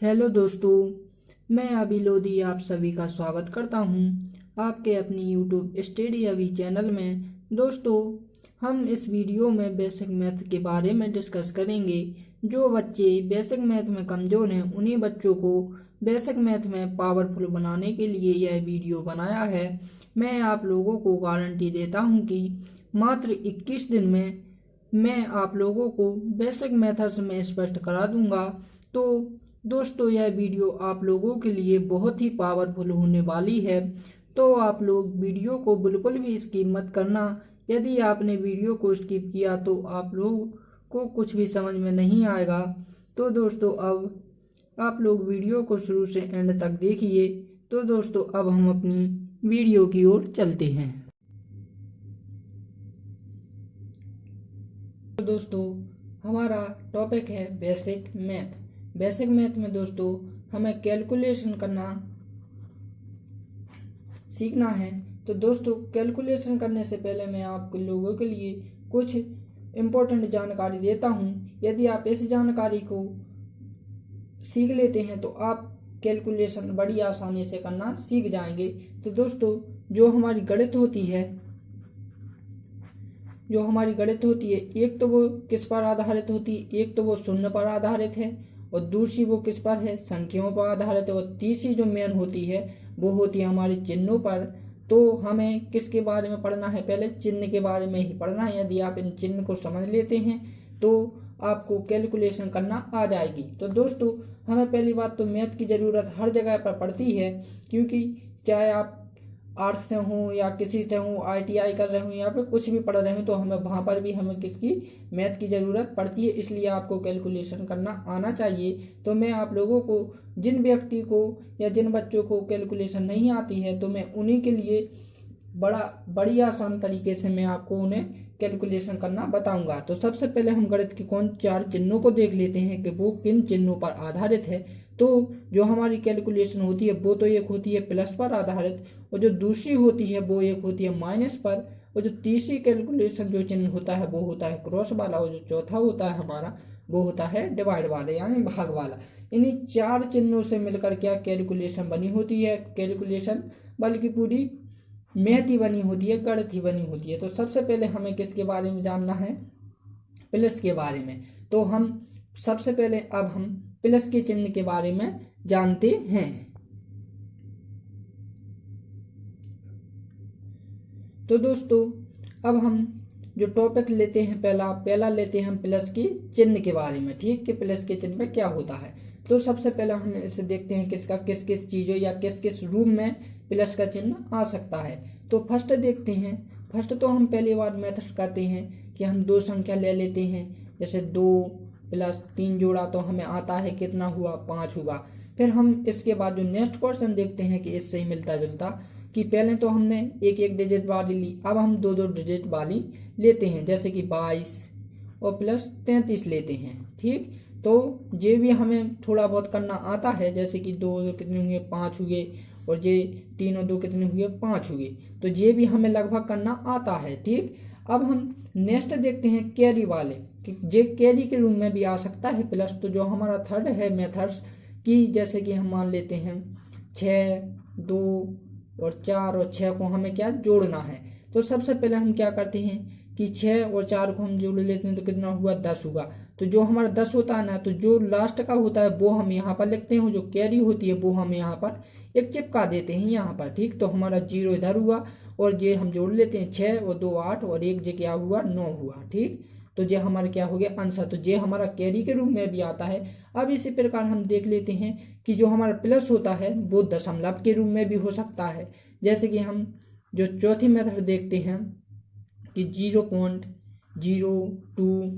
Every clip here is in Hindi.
हेलो दोस्तों, मैं अभी लोधी आप सभी का स्वागत करता हूं आपके अपनी यूट्यूब स्टडी अभी चैनल में। दोस्तों, हम इस वीडियो में बेसिक मैथ के बारे में डिस्कस करेंगे। जो बच्चे बेसिक मैथ में कमज़ोर हैं उन्हीं बच्चों को बेसिक मैथ में पावरफुल बनाने के लिए यह वीडियो बनाया है। मैं आप लोगों को गारंटी देता हूं कि मात्र 21 दिन में मैं आप लोगों को बेसिक मेथड्स में स्पष्ट करा दूंगा। तो दोस्तों, यह वीडियो आप लोगों के लिए बहुत ही पावरफुल होने वाली है, तो आप लोग वीडियो को बिल्कुल भी स्किप मत करना। यदि आपने वीडियो को स्किप किया तो आप लोग को कुछ भी समझ में नहीं आएगा। तो दोस्तों, अब आप लोग वीडियो को शुरू से एंड तक देखिए। तो दोस्तों, अब हम अपनी वीडियो की ओर चलते हैं। तो दोस्तों, हमारा टॉपिक है बेसिक मैथ। बेसिक मैथ में दोस्तों हमें कैलकुलेशन करना सीखना है। तो दोस्तों, कैलकुलेशन करने से पहले मैं आप लोगों के लिए कुछ इम्पोर्टेंट जानकारी देता हूं। यदि आप इस जानकारी को सीख लेते हैं तो आप कैलकुलेशन बड़ी आसानी से करना सीख जाएंगे। तो दोस्तों, जो हमारी गणित होती है एक तो वो किस पर आधारित होती है, एक तो वो शून्य पर आधारित है और दूसरी वो किस पर है, संख्याओं पर आधारित है, और तीसरी जो मेन होती है वो होती है हमारे चिन्हों पर। तो हमें किसके बारे में पढ़ना है, पहले चिन्ह के बारे में ही पढ़ना है। यदि आप इन चिन्ह को समझ लेते हैं तो आपको कैलकुलेशन करना आ जाएगी। तो दोस्तों, हमें पहली बात तो मैथ की ज़रूरत हर जगह पर पड़ती है, क्योंकि चाहे आप आर्ट्स से हूँ या किसी से हूँ, ITI कर रहे हूँ या फिर कुछ भी पढ़ रहे हूँ, तो हमें वहाँ पर भी हमें किसकी मैथ की ज़रूरत पड़ती है। इसलिए आपको कैलकुलेशन करना आना चाहिए। तो मैं आप लोगों को, जिन व्यक्ति को या जिन बच्चों को कैलकुलेशन नहीं आती है, तो मैं उन्हीं के लिए बड़ी आसान तरीके से मैं आपको उन्हें कैलकुलेशन करना बताऊंगा। तो सबसे पहले हम गणित के कौन 4 चिन्हों को देख लेते हैं कि वो किन चिन्हों पर आधारित है। तो जो हमारी कैलकुलेशन होती है वो तो एक होती है प्लस पर आधारित, और जो दूसरी होती है वो एक होती है माइनस पर, और जो तीसरी कैलकुलेशन जो चिन्ह होता है वो होता है क्रॉस वाला, और जो चौथा होता है हमारा वो होता है डिवाइड वाला यानी भाग वाला। इन्हीं 4 चिन्हों से मिलकर क्या कैलकुलेशन बनी होती है, कैलकुलेशन बल्कि पूरी मैथ ही बनी होती है, गणित ही बनी होती है। तो सबसे पहले हमें किसके बारे में जानना है, प्लस के बारे में। तो हम सबसे पहले अब हम प्लस के चिन्ह के बारे में जानते हैं। तो दोस्तों, अब हम जो टॉपिक लेते हैं पहला लेते हैं हम प्लस के चिन्ह के बारे में। ठीक, कि प्लस के चिन्ह में क्या होता है। तो सबसे पहले हम इसे देखते हैं किसका किस किस चीज़ों या किस किस रूप में प्लस का चिन्ह आ सकता है। तो फर्स्ट देखते हैं। फर्स्ट तो हम पहली बार मेथड करते हैं कि हम 2 संख्या ले लेते हैं। जैसे 2 + 3 जोड़ा तो हमें आता है कितना हुआ, 5 हुआ। फिर हम इसके बाद जो नेक्स्ट क्वेश्चन देखते हैं कि इससे ही मिलता जुलता, कि पहले तो हमने एक एक डिजिट वाली ली, अब हम 2 डिजिट वाली लेते हैं। जैसे कि 22 और प्लस 33 लेते हैं। ठीक, तो ये भी हमें थोड़ा बहुत करना आता है। जैसे कि 2 कितने हुए, 5 हुए, और ये 3 और 2 कितने हुए, 5 हुए। तो ये भी हमें लगभग करना आता है। ठीक, अब हम नेक्स्ट देखते हैं कैरी वाले, कि ये कैरी के रूप में भी आ सकता है प्लस। तो जो हमारा थर्ड है मेथड्स की, जैसे कि हम मान लेते हैं 6, 2 और 4 और 6 को हमें क्या जोड़ना है। तो सबसे पहले हम क्या करते हैं कि 6 और 4 को हम जोड़ लेते हैं, तो कितना हुआ, 10 हुआ। तो जो हमारा 10 होता है ना, तो जो लास्ट का होता है वो हम यहाँ पर लिखते हैं, जो कैरी होती है वो हम यहाँ पर एक चिपका देते हैं यहाँ पर। ठीक, तो हमारा 0 इधर हुआ, और ये हम जोड़ लेते हैं 6 और 2 8 और 1 जे क्या हुआ, 9 हुआ। ठीक, तो ये हमारा क्या हो गया, आंसर। तो ये हमारा कैरी के रूप में भी आता है। अब इसी प्रकार हम देख लेते हैं कि जो हमारा प्लस होता है वो दशमलव के रूप में भी हो सकता है। जैसे कि हम जो चौथी मेथड देखते हैं कि 0.02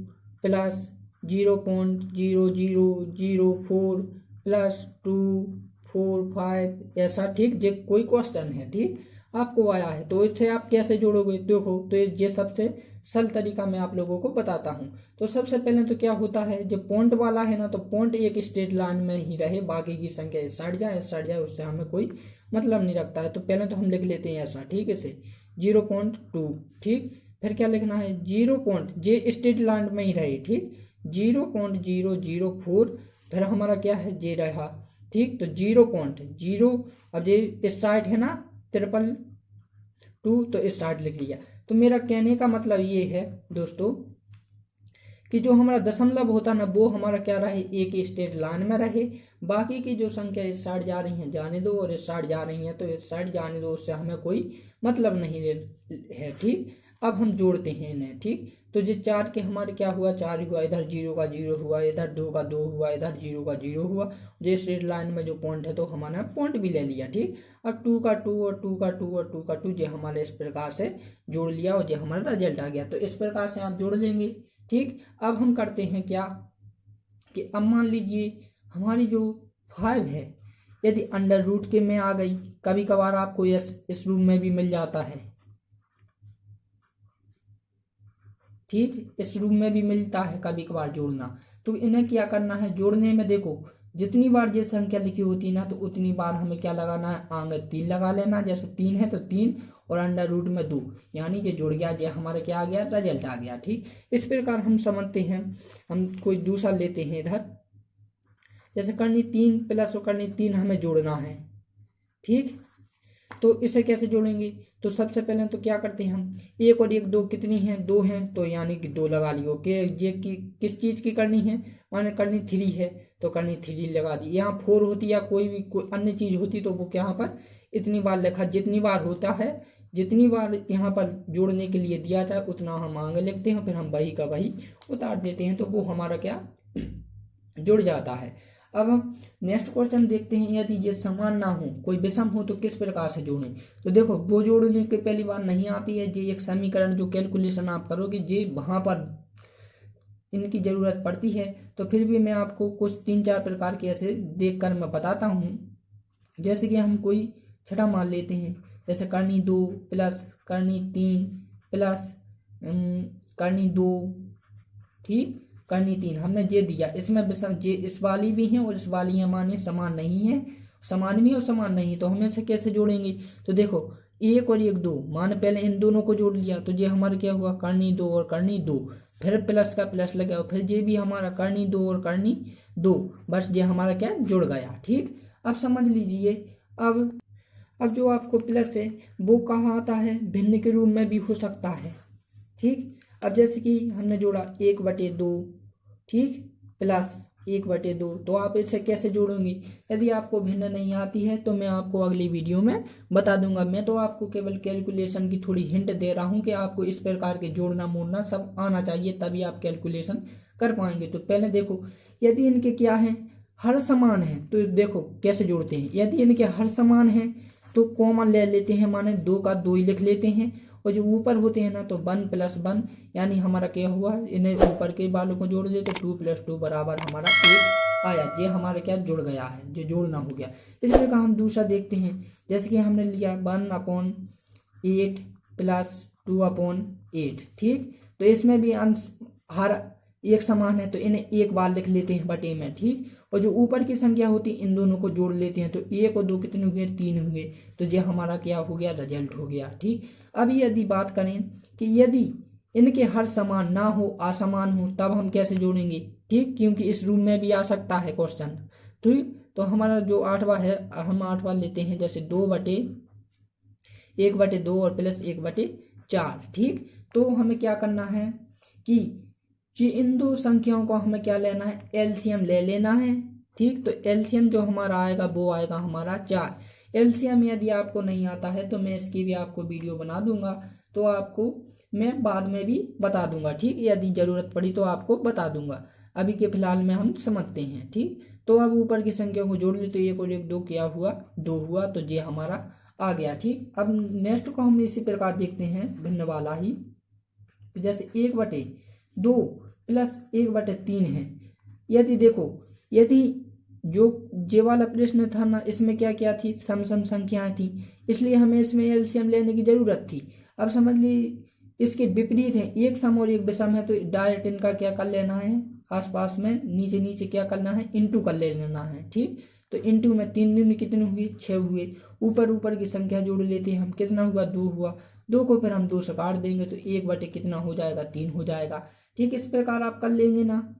प्लस 0.0004 प्लस 245 ऐसा। ठीक, जो कोई क्वेश्चन है, ठीक, आपको आया है, तो इससे आप कैसे जोड़ोगे, देखो। तो ये सबसे सरल तरीका मैं आप लोगों को बताता हूँ। तो सबसे पहले तो क्या होता है, जो पॉइंट वाला है ना, तो पॉइंट एक स्ट्रेट लाइन में ही रहे, बाकी की संख्या सट जाए उससे हमें कोई मतलब नहीं रखता है। तो पहले तो हम लिख लेते हैं ऐसा। ठीक है, इसे 0.2। ठीक, फिर क्या लिखना है, 0. जे स्ट्रेट लाइन में ही रहे। ठीक, 0.004 फिर हमारा क्या है जे रहा, ठीक। तो 0.0, अब ये स्टार्ट है ना 222, तो स्टार्ट लिख लिया। तो मेरा कहने का मतलब ये है दोस्तों कि जो हमारा दशमलव होता ना वो हमारा क्या रहे, एक स्ट्रेट लाइन में रहे। बाकी की जो संख्या स्टार्ट जा रही हैं जाने दो, और स्टार्ट जा रही हैं तो स्टार्ट जाने दो, उससे हमें कोई मतलब नहीं है, ठीक। अब हम जोड़ते हैं इन्हें, ठीक। तो ये 4 के हमारे क्या हुआ, 4 हुआ, इधर 0 का 0 हुआ, इधर 2 का 2 हुआ, इधर 0 का 0 हुआ। जो स्ट्रेट लाइन में जो पॉइंट है तो हमारा पॉइंट भी ले लिया, ठीक। अब 2 का 2 और 2 का 2 और 2 का 2 जो हमारे इस प्रकार से जोड़ लिया, और जो हमारा रिजल्ट आ गया। तो इस प्रकार से आप जोड़ लेंगे, ठीक। अब हम करते हैं क्या कि अब मान लीजिए हमारी जो 5 है यदि अंडर रूट के में आ गई, कभी कभार आपको इस रूप में भी मिल जाता है, ठीक। इस रूप में भी मिलता है कभी कभार जोड़ना। तो इन्हें क्या करना है, जोड़ने में देखो जितनी बार ये संख्या लिखी होती है ना तो उतनी बार हमें क्या लगाना है, आगे 3 लगा लेना। जैसे 3 है तो 3 और अंडर रूट में 2, यानी ये जुड़ गया, ये हमारा क्या आ गया, रिजल्ट आ गया, ठीक। इस प्रकार हम समझते हैं। हम कोई दूसरा लेते हैं इधर, जैसे करनी 3 प्लस और करनी 3 हमें जोड़ना है, ठीक। तो इसे कैसे जोड़ेंगे, तो सबसे पहले तो क्या करते हैं हम, 1 और 1 2 कितनी है, 2 हैं, तो यानी कि 2 लगा लियो। कि ये की किस चीज़ की करनी है, माने करनी 3 है तो करनी 3 लगा दी। यहाँ 4 होती या कोई भी कोई अन्य चीज़ होती तो वो यहाँ पर इतनी बार लिखा, जितनी बार होता है जितनी बार यहाँ पर जोड़ने के लिए दिया जाए उतना हम आगे लिखते हैं, फिर हम वही का वही उतार देते हैं, तो वो हमारा क्या जुड़ जाता है। अब हम नेक्स्ट क्वेश्चन देखते हैं, यदि ये समान ना हो, कोई विषम हो तो किस प्रकार से जोड़ें। तो देखो वो जोड़ने की पहली बार नहीं आती है, ये एक समीकरण जो कैलकुलेशन आप करोगे ये वहां पर इनकी जरूरत पड़ती है। तो फिर भी मैं आपको कुछ 3-4 प्रकार के ऐसे देखकर मैं बताता हूँ। जैसे कि हम कोई छठा मान लेते हैं, जैसे करनी 2 प्लस करनी 3 प्लस करनी 2, ठीक, करनी 3 हमने जे दिया। इसमें विषम जे इस वाली भी है और इस वाली है, माने समान नहीं है, समान भी और समान नहीं, तो हम इसे कैसे जोड़ेंगे। तो देखो 1 और 1 2, माने पहले इन दोनों को जोड़ लिया, तो ये हमारा क्या हुआ, करनी 2 और करनी 2, फिर प्लस का प्लस लगा, फिर ये भी हमारा करनी 2 और करनी 2, बस ये हमारा क्या जुड़ गया, ठीक। अब समझ लीजिए, अब जो आपको प्लस है वो कहाँ आता है, भिन्न के रूप में भी हो सकता है, ठीक। अब जैसे कि हमने जोड़ा 1/2, ठीक, प्लस 1/2, तो आप इसे कैसे जोड़ोगे। यदि आपको भिन्न नहीं आती है तो मैं आपको अगली वीडियो में बता दूंगा। मैं तो आपको केवल कैलकुलेशन की थोड़ी हिंट दे रहा हूं कि आपको इस प्रकार के जोड़ना मोड़ना सब आना चाहिए, तभी आप कैलकुलेशन कर पाएंगे। तो पहले देखो, यदि इनके क्या है, हर समान है, तो देखो कैसे जोड़ते हैं। यदि इनके हर समान है तो कॉमन ले लेते हैं, माने 2 का 2 ही लिख लेते हैं, और जो ऊपर होते हैं ना तो 1 + 1, यानी हमारा क्या हुआ, इन्हें ऊपर के वालों को जोड़ देते, 2 + 2 बराबर हमारा 8 आया। ये हमारा क्या जुड़ गया है, जो जोड़ना हो गया। इस प्रकार हम दूसरा देखते हैं, जैसे कि हमने लिया 1/8 + 2/8, ठीक। तो इसमें भी अंश हर एक समान है, तो इन्हें एक बार लिख लेते हैं बटे में, ठीक। और जो ऊपर की संख्या होती है इन दोनों को जोड़ लेते हैं, तो 1 और 2 कितने हुए, 3 हुए, तो ये हमारा क्या हो गया, रिजल्ट हो गया, ठीक। अब यदि बात करें कि यदि इनके हर समान ना हो, असमान हो, तब हम कैसे जोड़ेंगे, ठीक, क्योंकि इस रूप में भी आ सकता है क्वेश्चन, ठीक। तो हमारा जो 8वां है, हम 8वां लेते हैं, जैसे 1/2 और प्लस 1/4, ठीक। तो हमें क्या करना है कि इन दो संख्याओं को हमें क्या लेना है, एलसीएम ले लेना है, ठीक। तो एलसीएम जो हमारा आएगा वो आएगा हमारा 4। एलसीएम यदि आपको नहीं आता है तो मैं इसकी भी आपको वीडियो बना दूंगा, तो आपको मैं बाद में भी बता दूंगा, ठीक। यदि जरूरत पड़ी तो आपको बता दूंगा, अभी के फिलहाल में हम समझते हैं, ठीक। तो अब ऊपर की संख्या को जोड़ ले, तो 1 और 1 2 क्या हुआ, 2 हुआ, तो ये हमारा आ गया, ठीक। अब नेक्स्ट को हम इसी प्रकार देखते हैं, भिन्न वाला ही, जैसे 1/2 प्लस 1/3 है। यदि देखो, यदि जो जे वाला प्रश्न था ना, इसमें क्या क्या थी, सम संख्याएं थी, इसलिए हमें इसमें एलसीएम लेने की जरूरत थी। अब समझ ली इसके विपरीत है, एक सम और एक विषम है, तो डायरेक्ट इनका क्या कर लेना है, आसपास में नीचे नीचे क्या करना है, इंटू कर लेना है, ठीक। तो इंटू में 3 दूनी कितने हुए, 6 हुए। ऊपर की संख्या जोड़ लेते हैं हम, कितना हुआ, 2 हुआ। 2 को फिर हम 2 से काट देंगे, तो 1 कितना हो जाएगा, 3 हो जाएगा, ठीक। इस प्रकार आप कर लेंगे ना।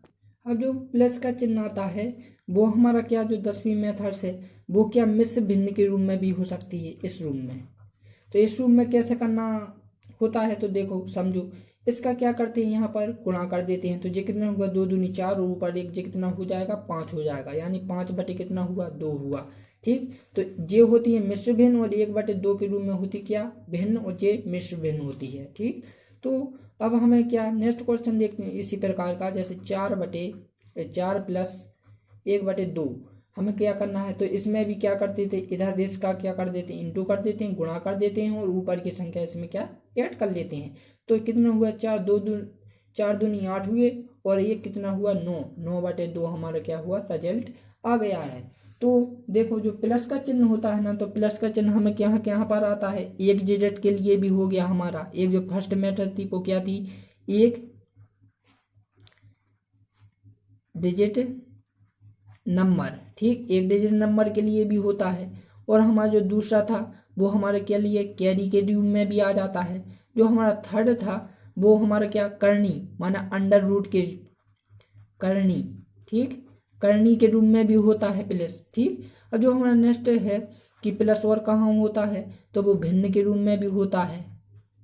अब जो प्लस का चिन्ह आता है वो हमारा क्या जो 10वीं मेथड्स है वो क्या मिश्र भिन्न के रूप में भी हो सकती है इस रूप में। तो इस रूप में कैसे करना होता है तो देखो समझो, इसका क्या करते हैं यहाँ पर गुणा कर देते हैं। तो ये कितना हुआ 2 दूनी 4 और ऊपर एक जे कितना हो जाएगा 5 हो जाएगा, यानी 5 बटे कितना हुआ 2 हुआ। ठीक, तो ये होती है मिश्र भिन्न और 1/2 के रूप में होती क्या भिन्न, और ये मिश्र भिन्न होती है। ठीक, तो अब हमें क्या नेक्स्ट क्वेश्चन देखते हैं इसी प्रकार का, जैसे 4 प्लस 1/2 हमें क्या करना है। तो इसमें भी क्या करते थे, इधर इसका क्या कर देते हैं इंटू कर देते हैं, गुणा कर देते हैं और ऊपर की संख्या इसमें क्या ऐड कर लेते हैं। तो कितना हुआ 4 दूनी 8 हुए और ये कितना हुआ 9/2 हमारा क्या हुआ रिजल्ट आ गया है। तो देखो जो प्लस का चिन्ह होता है ना, तो प्लस का चिन्ह हमें यहाँ पर आता है एक डिजिट के लिए भी हो गया हमारा। एक जो फर्स्ट मेथड थी वो क्या थी, एक डिजिट नंबर। ठीक, एक डिजिट नंबर के लिए भी होता है। और हमारा जो दूसरा था वो हमारे के लिए कैरी के रूप में भी आ जाता है। जो हमारा थर्ड था वो हमारा क्या करनी माना अंडर रूट के करनी। ठीक, करनी के रूप में भी होता है प्लस। ठीक, और जो हमारा नेक्स्ट है कि प्लस और कहाँ होता है तो वो भिन्न के रूप में भी होता है।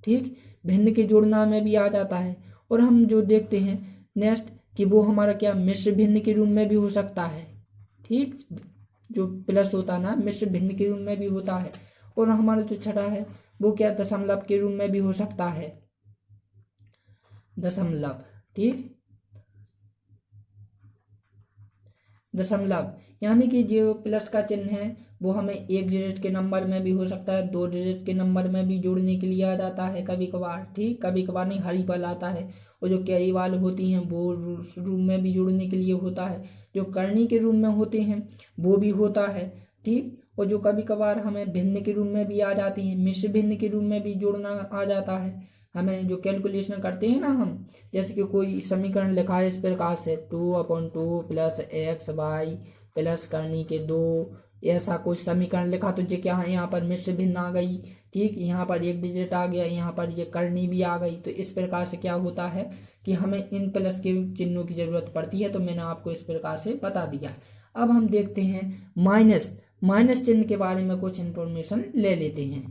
ठीक, भिन्न के जोड़ना में भी आ जाता है। और हम जो देखते हैं नेक्स्ट कि वो हमारा क्या मिश्र भिन्न के रूप में भी हो सकता है। ठीक, जो प्लस होता है ना मिश्र भिन्न के रूप में भी होता है। और हमारा जो छठा है वो क्या दशमलव के रूप में भी हो सकता है, दशमलव। ठीक, दशमलव यानी कि जो प्लस का चिन्ह है वो हमें एक डिजिट के नंबर में भी हो सकता है, 2 डिजिट के नंबर में भी जोड़ने के लिए आ जाता है कभी कभार। ठीक, कभी कभार नहीं, हर ही पल आता है। और जो कैरी वाल होती हैं वो रूप में भी जोड़ने के लिए होता है। जो करनी के रूप में होते हैं वो भी होता है। ठीक, और जो कभी कभार हमें भिन्न के रूप में भी आ जाती हैं, मिश्र भिन्न के रूप में भी जोड़ना आ जाता है। हमें जो कैलकुलेशन करते हैं ना हम, जैसे कि कोई समीकरण लिखा है इस प्रकार से 2/2 प्लस x/y प्लस करनी के 2, ऐसा कोई समीकरण लिखा तो ये क्या है यहाँ पर मिश्र भिन्न आ गई। ठीक, यहाँ पर एक डिजिट आ गया, यहाँ पर ये करनी भी आ गई। तो इस प्रकार से क्या होता है कि हमें इन प्लस के चिन्हों की जरूरत पड़ती है। तो मैंने आपको इस प्रकार से बता दिया है। अब हम देखते हैं माइनस चिन्ह के बारे में कुछ इंफॉर्मेशन ले लेते हैं।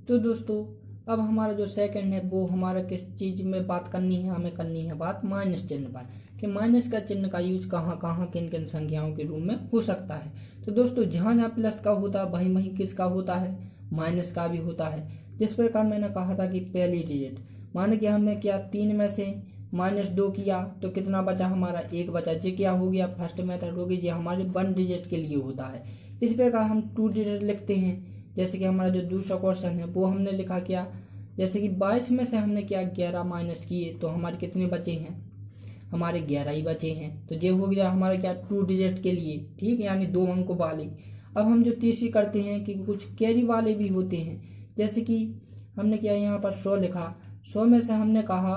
तो दोस्तों अब हमारा जो सेकंड है वो हमारा किस चीज में बात करनी है, हमें करनी है बात माइनस चिन्ह पर, कि माइनस का चिन्ह का यूज कहाँ कहाँ किन किन संख्याओं के रूप में हो सकता है। तो दोस्तों जहाँ जहाँ प्लस का होता है वहीं वहीं किसका होता है, माइनस का भी होता है। जिस प्रकार मैंने कहा था कि पहली डिजिट माने कि हमने क्या 3 में से -2 किया तो कितना बचा हमारा 1 बचा। ये क्या हो गया फर्स्ट मेथड हो गई, ये हमारे 1 डिजिट के लिए होता है। इस प्रकार हम 2 डिजिट लिखते हैं। जैसे कि हमारा जो दूसरा क्वेश्चन है वो हमने लिखा क्या, जैसे कि 22 में से हमने क्या 11 माइनस किए तो हमारे कितने बचे हैं, हमारे 11 ही बचे हैं। तो ये हो गया हमारा क्या 2 डिजिट के लिए। ठीक, यानी 2 अंकों वाले। अब हम जो तीसरी करते हैं कि कुछ कैरी वाले भी होते हैं। जैसे कि हमने क्या यहाँ पर 100 लिखा, 100 में से हमने कहा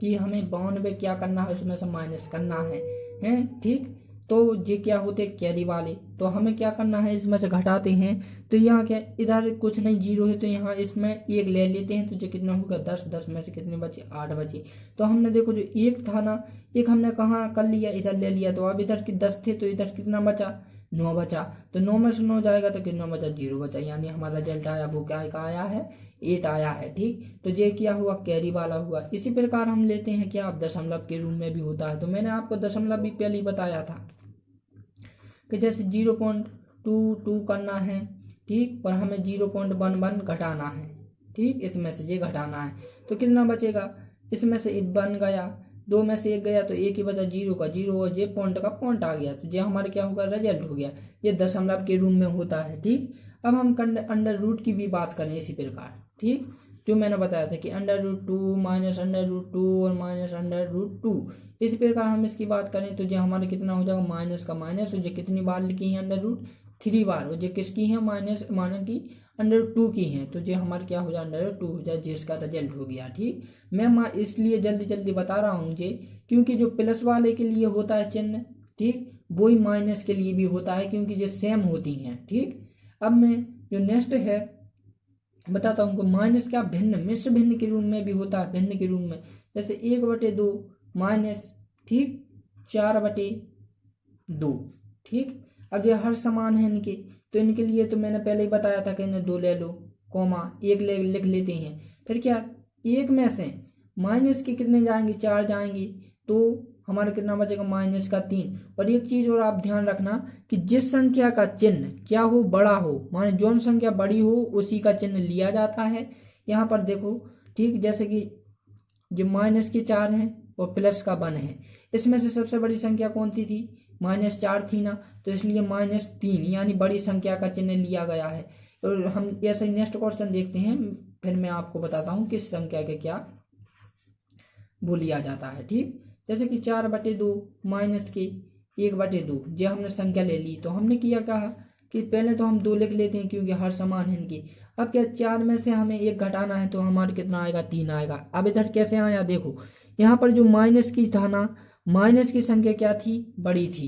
कि हमें 92 क्या करना है उसमें से माइनस करना है। ठीक, तो ये क्या होते हैं कैरी वाले। तो हमें क्या करना है इसमें से घटाते हैं। तो यहाँ क्या इधर कुछ नहीं 0 है तो यहाँ इसमें 1 ले लेते हैं। तो ये कितना होगा 10 में से कितने बचे 8 बचे। तो हमने देखो जो 1 था ना, 1 हमने कहाँ कर लिया इधर ले लिया। तो अब इधर की 10 थे तो इधर कितना बचा 9 बचा। तो 9 में से 9 जाएगा तो कितना बचा 0 बचा, यानी हमारा रिजल्ट आया वो क्या आया है 8 आया है। ठीक, तो ये क्या हुआ कैरी वाला हुआ। इसी प्रकार हम लेते हैं क्या आप दशमलव के रूप में भी होता है। तो मैंने आपको दशमलव भी पहले ही बताया था कि जैसे 0.22 करना है। ठीक, और हमें 0.11 घटाना है। ठीक, इसमें से ये घटाना है तो कितना बचेगा, इसमें से 1 बन गया, 2 में से 1 गया तो 1 ही बचा 0 का 0 और ये पॉइंट का पॉइंट आ गया। तो ये हमारा क्या होगा रिजल्ट हो गया। ये दशमलव के रूप में होता है। ठीक, अब हम अंडर रूट की भी बात करें इसी प्रकार। ठीक, जो मैंने बताया था कि √2 माइनस √2 और माइनस √2। इसी प्रकार हम इसकी बात करें तो जो हमारा कितना हो जाएगा माइनस का माइनस, और जो कितनी बार लिखी है √3 बार, और जो किसकी है माइनस माना कि √2 की है। तो जो हमारा क्या हो जाए √2 हो जाए, जिसका रिजल्ट हो गया। ठीक, मैं इसलिए जल्दी जल्दी बता रहा हूँ मुझे, क्योंकि जो प्लस वाले के लिए होता है चिन्ह, ठीक, वही माइनस के लिए भी होता है क्योंकि ये सेम होती हैं। ठीक, अब मैं जो नेक्स्ट है बताता हूँ। माइनस क्या, भिन्न, मिश्र भिन्न के रूप में भी होता है, भिन्न के रूप में, जैसे 1/2 माइनस, ठीक, 4/2, ठीक। अब ये हर समान है इनके, तो इनके लिए तो मैंने पहले ही बताया था कि इन्हें 2 ले लो, कॉमा 1 लिख लेते हैं। फिर क्या, 1 में से माइनस के कितने जाएंगे, 4 जाएंगे, तो हमारा कितना बचेगा, माइनस का 3। और एक चीज और आप ध्यान रखना कि जिस संख्या का चिन्ह क्या हो, बड़ा हो, माने जो संख्या बड़ी हो उसी का चिन्ह लिया जाता है। यहाँ पर देखो, ठीक, जैसे कि जो माइनस के 4 है और प्लस का 1 है, इसमें से सबसे बड़ी संख्या कौन सी थी, -4 थी ना, तो इसलिए -3 यानी बड़ी संख्या का चिन्ह लिया गया है। और हम ऐसे नेक्स्ट क्वेश्चन देखते हैं, फिर मैं आपको बताता हूँ किस संख्या के क्या वो लिया जाता है, ठीक। जैसे कि 4/2 माइनस के 1/2, जो हमने संख्या ले ली, तो हमने किया क्या कि पहले तो हम 2 लिख लेते हैं क्योंकि हर समान है इनकी। अब क्या, 4 में से हमें 1 घटाना है, तो हमारे कितना आएगा, 3 आएगा। अब इधर कैसे आया, देखो यहाँ पर जो माइनस की था ना, माइनस की संख्या क्या थी, बड़ी थी,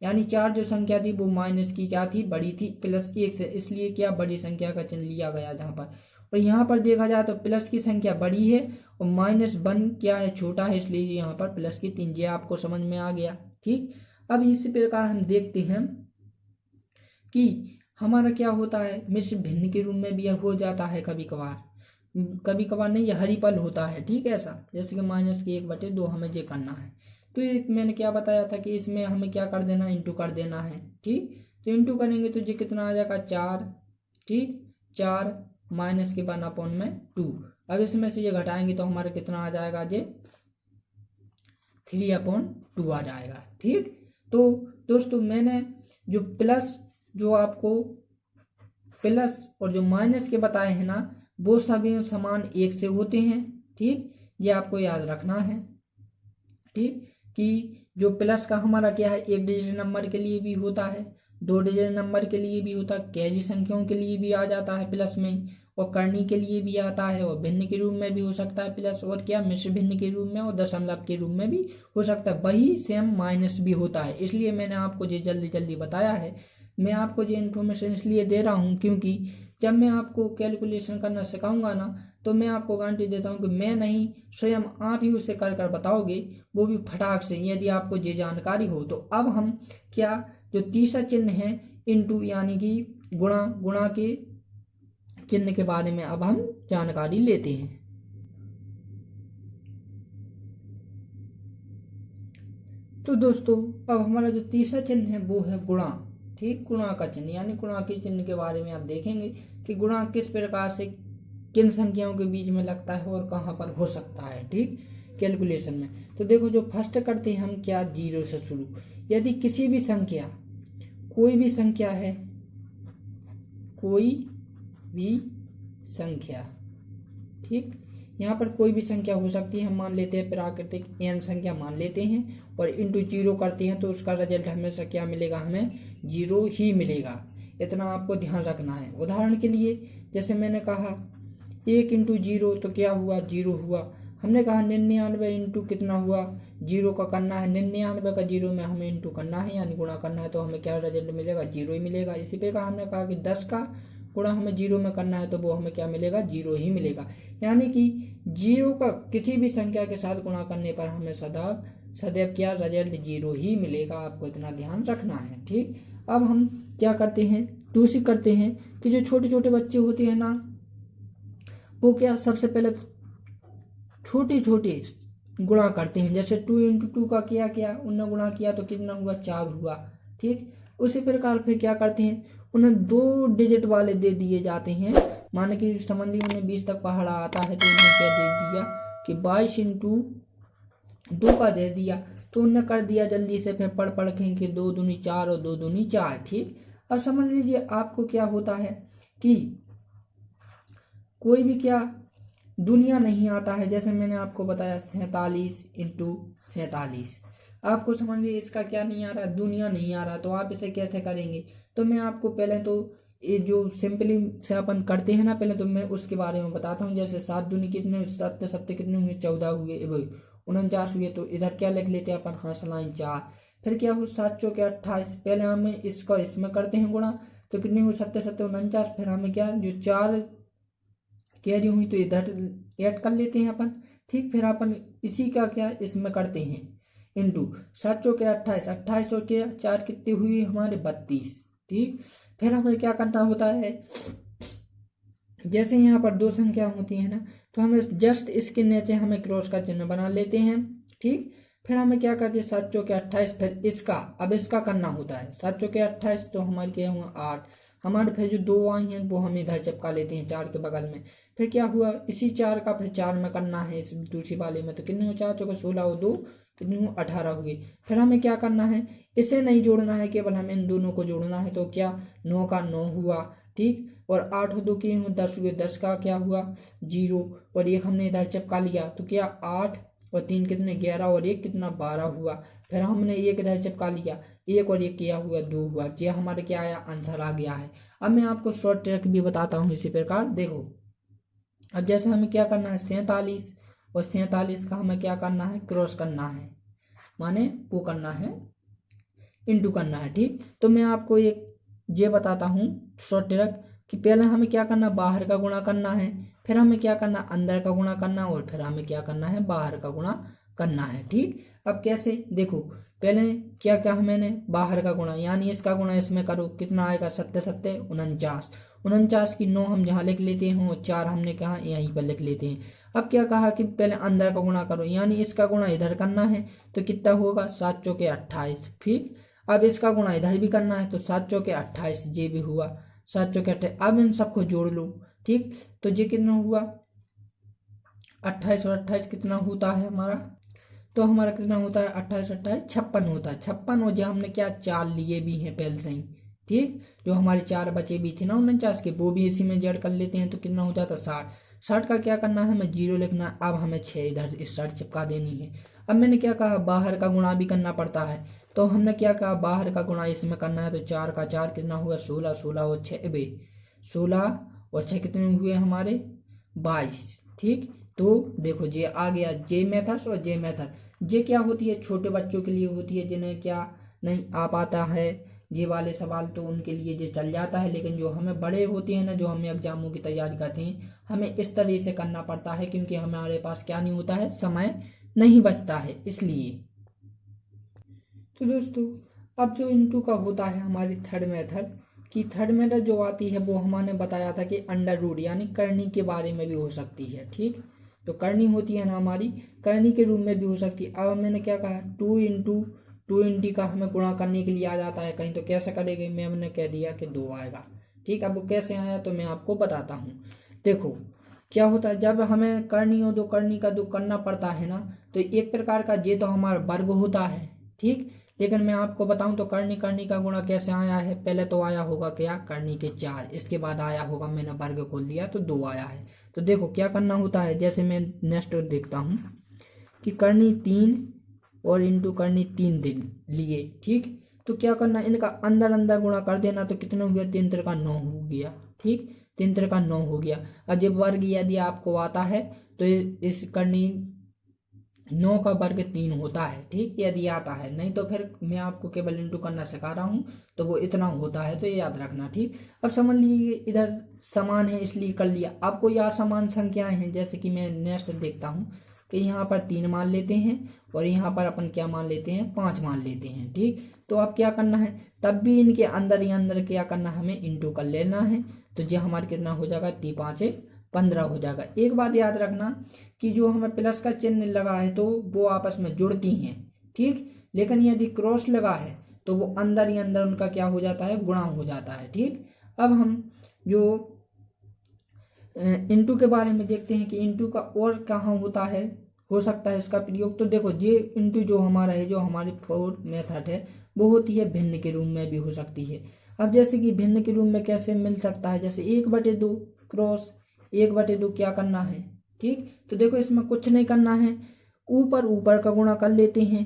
यानी 4 जो संख्या थी वो माइनस की क्या थी, बड़ी थी, +1 से, इसलिए क्या बड़ी संख्या का चिन्ह लिया गया जहाँ पर। और यहाँ पर देखा जाए तो प्लस की संख्या बड़ी है और -1 क्या है, छोटा है, इसलिए यहाँ पर प्लस की 3, ये आपको समझ में आ गया, ठीक। अब इसी प्रकार हम देखते हैं कि हमारा क्या होता है, मिश्र भिन्न के रूप में भी हो जाता है कभी कभार, कभी कभार नहीं, ये हरिपल होता है, ठीक है। ऐसा जैसे कि -1/2 हमें ये करना है, तो ये मैंने क्या बताया था कि इसमें हमें क्या कर देना, इंटू कर देना है, ठीक। तो इंटू करेंगे तो ये कितना आ जाएगा, 4, ठीक, 4 माइनस के 1/2। अब इसमें से ये घटाएंगे तो हमारा कितना आ जाएगा, ये 3/2 आ जाएगा, ठीक। तो दोस्तों मैंने जो प्लस, जो आपको प्लस और जो माइनस के बताए हैं ना, वो सभी समान 1 से होते हैं, ठीक। ये आपको याद रखना है, ठीक, कि जो प्लस का हमारा क्या है, 1 डिजिट नंबर के लिए भी होता है, 2 डिजिट नंबर के लिए भी होता है, कैरी संख्याओं के लिए भी आ जाता है प्लस में, और करनी के लिए भी आता है, और भिन्न के रूप में भी हो सकता है प्लस, और क्या मिश्र भिन्न के रूप में और दशमलव के रूप में भी हो सकता है। वही सेम माइनस भी होता है, इसलिए मैंने आपको ये जल्दी जल्दी बताया है। मैं आपको ये इन्फॉर्मेशन इसलिए दे रहा हूँ क्योंकि जब मैं आपको कैलकुलेशन करना सिखाऊंगा ना, तो मैं आपको गारंटी देता हूँ कि मैं नहीं, स्वयं आप ही उसे कर कर बताओगे, वो भी फटाक से, यदि आपको ये जानकारी हो। तो अब हम क्या, जो तीसरा चिन्ह है इंटू यानी कि गुणा के चिन्ह के बारे में अब हम जानकारी लेते हैं। तो दोस्तों अब हमारा जो तीसरा चिन्ह है वो है गुणा, ठीक, गुणा का चिन्ह, यानी गुणा के चिन्ह के बारे में आप देखेंगे कि गुणा किस प्रकार से किन संख्याओं के बीच में लगता है और कहाँ पर हो सकता है, ठीक, कैलकुलेशन में। तो देखो, जो फर्स्ट करते हैं हम क्या, 0 से शुरू। यदि किसी भी संख्या, कोई भी संख्या है, कोई भी संख्या, ठीक, यहाँ पर कोई भी संख्या हो सकती है, हम मान लेते हैं प्राकृतिक n संख्या मान लेते हैं, और इंटू 0 करते हैं तो उसका रिजल्ट हमेशा क्या मिलेगा, हमें 0 ही मिलेगा। इतना आपको ध्यान रखना है। उदाहरण के लिए जैसे मैंने कहा 1 × 0 तो क्या हुआ, 0 हुआ। हमने कहा 99 इंटू कितना हुआ, 0 का करना है, 99 का 0 में हमें इंटू करना है यानी गुणा करना है, तो हमें क्या रिजल्ट मिलेगा, 0 ही मिलेगा। इसी प्रकार हमने कहा कि 10 का गुणा हमें 0 में करना है, तो वो हमें क्या मिलेगा, 0 ही मिलेगा। यानी कि 0 का किसी भी संख्या के साथ गुणा करने पर हमें सदैव क्या रिजल्ट 0 ही मिलेगा। आपको इतना ध्यान रखना है, ठीक। अब हम क्या करते हैं, दूसरी करते हैं कि जो छोटे छोटे बच्चे होते हैं ना, वो क्या, सबसे पहले छोटे छोटे गुणा करते हैं। जैसे 2 × 2 का क्या उन्हें गुणा किया तो कितना हुआ, 4 हुआ, ठीक। उसी प्रकार फिर क्या करते हैं, उन्हें 2 डिजिट वाले दे दिए जाते हैं। माने कि संबंधी उन्हें 20 तक पढ़ा आता है तो उन्हें क्या दे दिया कि 22 × 2 का दे दिया, तो उन्हें कर दिया जल्दी से, फिर पढ़ के 2 दूनी 4 और 2 दूनी 4, ठीक। अब समझ लीजिए आपको क्या होता है कि कोई भी क्या दुनिया नहीं आता है। जैसे मैंने आपको बताया 47 × 47, आपको समझ लीजिए इसका क्या नहीं आ रहा, दुनिया नहीं आ रहा, तो आप इसे कैसे करेंगे। तो मैं आपको पहले तो ये जो सिंपली से अपन करते हैं ना, पहले तो मैं उसके बारे में बताता हूँ। जैसे 7 दूनी कितने, 7 7 कितने हुए, 14 हुए, 49 हुए। तो इधर क्या लिख लेते हैं अपन, हाँसलाइन 4। फिर क्या हो, 7 चौके 28, पहले हमें इसका इसमें करते हैं गुणा, तो कितने हुए, 7 7 49। फिर हमें क्या, जो 4 कैरी हुई तो इधर ऐड कर लेते हैं अपन। ठीक, फिर अपन इसी का क्या इसमें करते हैं इंटू 7 चौके 28, 28 और के 4 कितने हुई हमारे 32। ठीक, फिर हमें क्या करना होता है, जैसे यहाँ पर दो संख्या होती है ना, तो हमें जस्ट इसके नीचे हमें क्रॉस का चिन्ह बना लेते हैं। ठीक, फिर हमें क्या करते हैं 7 चौके 28, फिर इसका अब इसका करना होता है 7 चौके 28 तो हमारे क्या हुआ 8, हमारे फिर जो 2 आई हैं वो हम इधर चिपका लेते हैं 4 के बगल में। फिर क्या हुआ इसी 4 का फिर 4 में करना है इस दूसरी वाले में, तो कितने हुए 4 चौके 16 और 2 कितने हुए 18 हुए। फिर हमें क्या करना है, इसे नहीं जोड़ना है, केवल हमें इन दोनों को जोड़ना है। तो क्या 9 का 9 हुआ। ठीक, और 8 और 2 किए हुए 10 हुए, 10 का क्या हुआ 0, और एक हमने इधर चिपका लिया तो क्या 8 और 3 कितने 11 और 1 कितना 12 हुआ। फिर हमने एक इधर चिपका लिया, 1 और 1 किया हुआ 2 हुआ। ये हमारे क्या आया आंसर आ गया है। अब मैं आपको शॉर्ट ट्रिक भी बताता हूँ इसी प्रकार। देखो अब जैसे हमें क्या करना है 47 और 47 का हमें क्या करना है क्रॉस करना है, माने वो करना है इंटू करना है। ठीक, तो मैं आपको एक ये बताता हूँ शॉर्ट ट्रिक कि पहले हमें क्या करना बाहर का गुणा करना है, फिर हमें क्या करना अंदर का गुणा करना, और फिर हमें क्या करना है बाहर का गुणा करना है। ठीक, अब कैसे देखो पहले क्या क्या मैंने बाहर का गुणा यानी इसका गुणा इसमें करो, कितना आएगा 7 7 49, 49 की 9 हम जहाँ लिख लेते हैं और 4 हमने कहा यहीं पर लिख लेते हैं। अब क्या कहा कि पहले अंदर का गुणा करो यानी इसका गुणा इधर करना है, तो कितना होगा 7 चौके 28। ठीक, अब इसका गुणा इधर भी करना है तो 7 चौके 28, ये भी हुआ 7 चौके 28। अब इन सबको जोड़ लो। ठीक, तो ये कितना हुआ 28 और 28 कितना होता है हमारा, तो हमारा कितना होता है 28 28 56 होता है 56। और जो हमने क्या 4 लिए भी हैं पहले से ही। ठीक, जो हमारे 4 बचे भी थे ना 49 के वो भी इसी में जोड़ कर लेते हैं, तो कितना हो जाता है 60। 60 का क्या करना है हमें 0 लिखना है। अब हमें 6 इधर इस साइड चिपका देनी है। अब मैंने क्या कहा बाहर का गुणा भी करना पड़ता है, तो हमने क्या कहा बाहर का गुणा इसमें करना है, तो 4 का 4 कितना हुआ 16, 16 और 6 16 और 6 कितने हुए हमारे 22। ठीक, तो देखो ये आ गया जे मेथड और जे मेथड। ये क्या होती है छोटे बच्चों के लिए होती है जिन्हें क्या नहीं आ पाता है ये वाले सवाल, तो उनके लिए ये चल जाता है। लेकिन जो हमें बड़े होते हैं ना, जो हमें एग्जामों की तैयारी करते हैं, हमें इस तरह से करना पड़ता है क्योंकि हमारे पास क्या नहीं होता है समय नहीं बचता है इसलिए। तो दोस्तों अब जो इंटू का होता है हमारी थर्ड मेथड की, थर्ड मेथड जो आती है वो हमने बताया था कि अंडर रूट यानी करनी के बारे में भी हो सकती है। ठीक, जो करनी होती है ना हमारी करनी के रूप में भी हो सकती है। अब मैंने क्या कहा 2 इंटू 2 का हमें गुणा करने के लिए आ जाता है कहीं, तो कैसे करेंगे मैंने कह दिया कि 2 आएगा। ठीक, अब वो कैसे आया तो मैं आपको बताता हूँ। देखो क्या होता है जब हमें करनी हो दो करनी का दो करना पड़ता है ना, तो एक प्रकार का ये तो हमारा वर्ग होता है। ठीक, लेकिन मैं आपको बताऊं तो करनी का गुणा कैसे आया है, पहले तो आया होगा क्या करनी के 4, इसके बाद आया होगा मैंने वर्ग खोल दिया तो 2 आया है। तो देखो क्या करना होता है, जैसे मैं नेक्स्ट देखता हूँ कि करनी 3 और इंटू करनी 3 दिन लिए। ठीक, तो क्या करना इनका अंदर अंदर गुणा कर देना, तो कितना हो गया 3 3 का 9 हो गया। ठीक, 3 3 का 9 हो गया। अब जब वर्ग यदि आपको आता है तो इस करनी 9 का वर्ग 3 होता है। ठीक, यदि आता है, नहीं तो फिर मैं आपको केवल इंटू करना सिखा रहा हूँ तो वो इतना होता है, तो ये याद रखना। ठीक, अब समझ लीजिए इधर समान है इसलिए कर लिया। आपको यहाँ समान संख्याएं हैं, जैसे कि मैं नेक्स्ट देखता हूँ कि यहाँ पर 3 मान लेते हैं और यहाँ पर अपन क्या मान लेते हैं 5 मान लेते हैं। ठीक, तो अब क्या करना है तब भी इनके अंदर ही अंदर क्या करना हमें इंटू कर लेना है, तो ये हमारे कितना हो जाएगा 3 5 15 हो जाएगा। एक बात याद रखना कि जो हमें प्लस का चिन्ह लगा है तो वो आपस में जुड़ती हैं। ठीक, लेकिन यदि क्रॉस लगा है तो वो अंदर ही अंदर उनका क्या हो जाता है गुणा हो जाता है। ठीक, अब हम जो इंटू के बारे में देखते हैं कि इंटू का और कहाँ होता है हो सकता है इसका प्रयोग। तो देखो ये इंटू जो हमारा है जो हमारी फोर्थ मेथड है वो होती है भिन्न के रूप में भी हो सकती है। अब जैसे कि भिन्न के रूप में कैसे मिल सकता है, जैसे 1/2 क्रॉस 1/2 क्या करना है। ठीक, तो देखो इसमें कुछ नहीं करना है, ऊपर ऊपर का गुणा कर लेते हैं।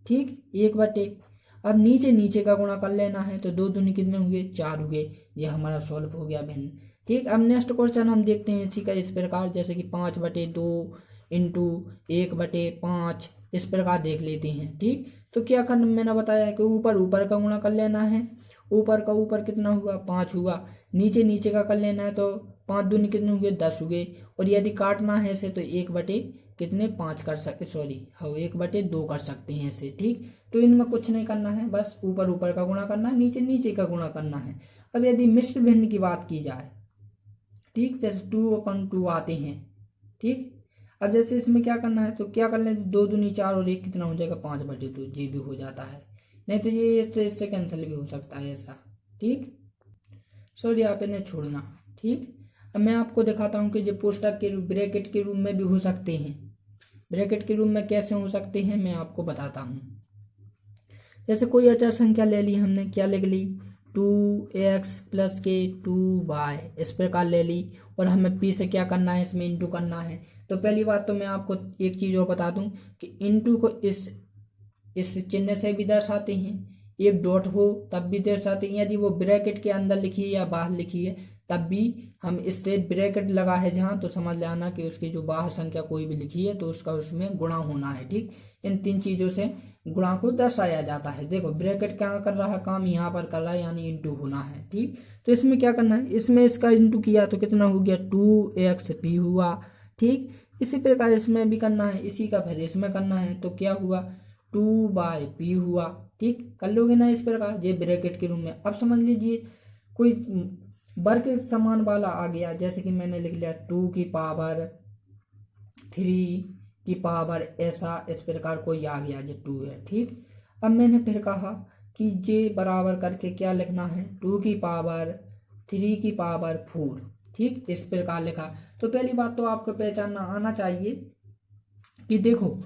ठीक, 1/, अब नीचे नीचे का गुणा कर लेना है, तो 2 दूनी कितने हुए 4 हुए। ये हमारा सॉल्व हो गया भिन्न। ठीक, अब नेक्स्ट क्वेश्चन हम देखते हैं इसी का इस प्रकार, जैसे कि 5/2 इंटू 1/5 इस प्रकार देख लेते हैं। ठीक, तो क्या करना मैंने बताया कि ऊपर ऊपर का गुणा कर लेना है, ऊपर का ऊपर कितना हुआ 5 हुआ, नीचे नीचे का कर लेना है तो 5 दूनी कितने हुए 10 हुए। और यदि काटना है इसे तो 1/5 कर सकते, सॉरी हाँ 1/2 कर सकते हैं इसे, ठीक। तो इनमें कुछ नहीं करना है, बस ऊपर ऊपर का गुणा करना है, नीचे नीचे का गुणा करना है। अब यदि मिश्र भिन्न की बात की जाए, ठीक, जैसे 2/2 आते हैं, ठीक। अब जैसे इसमें क्या करना है तो क्या कर लें, 2 दूनी 4 और 1 कितना हो जाएगा 5/2, ये भी हो जाता है। नहीं तो ये इससे कैंसिल भी हो सकता है ऐसा, ठीक। सॉरी आप इन्हें छोड़ना, ठीक। अब मैं आपको दिखाता हूँ कि जो पुस्तक के ब्रैकेट के रूप में भी हो सकते हैं। ब्रैकेट के रूप में कैसे हो सकते हैं मैं आपको बताता हूँ। जैसे कोई अचर संख्या ले ली हमने, क्या लिख ली 2x + k 2y, इस प्रकार ले ली। और हमें p से क्या करना है, इसमें इंटू करना है। तो पहली बात तो मैं आपको एक चीज और बता दूं कि इंटू को इस चिन्ह से भी दर्शाते हैं, एक डॉट हो तब भी दर्शाते हैं, यदि वो ब्रैकेट के अंदर लिखी है या बाहर लिखी है तब भी हम इससे ब्रैकेट लगा है जहां तो समझ लेना कि उसकी जो बाहर संख्या कोई भी लिखी है तो उसका उसमें गुणा होना है, ठीक। इन 3 चीजों से गुणा को दर्शाया जाता है। देखो ब्रैकेट क्या कर रहा है काम, यहाँ पर कर रहा है, यानी इंटू होना है, ठीक। तो इसमें क्या करना है, इसमें इसका इंटू किया तो कितना हो गया 2xp हुआ, ठीक। इसी प्रकार इसमें भी करना है, इसी का फिर इसमें करना है तो क्या हुआ 2/p हुआ, ठीक। कर लोगे ना इस प्रकार, ये ब्रैकेट के रूप में। अब समझ लीजिए कोई वर्ग समान वाला आ गया, जैसे कि मैंने लिख लिया 2 की पावर 3 की पावर ऐसा, इस प्रकार कोई आ गया जो 2 है, ठीक। अब मैंने फिर कहा कि जे बराबर करके क्या लिखना है 2 की पावर 3 की पावर 4, ठीक, इस प्रकार लिखा। तो पहली बात तो आपको पहचानना आना चाहिए कि देखो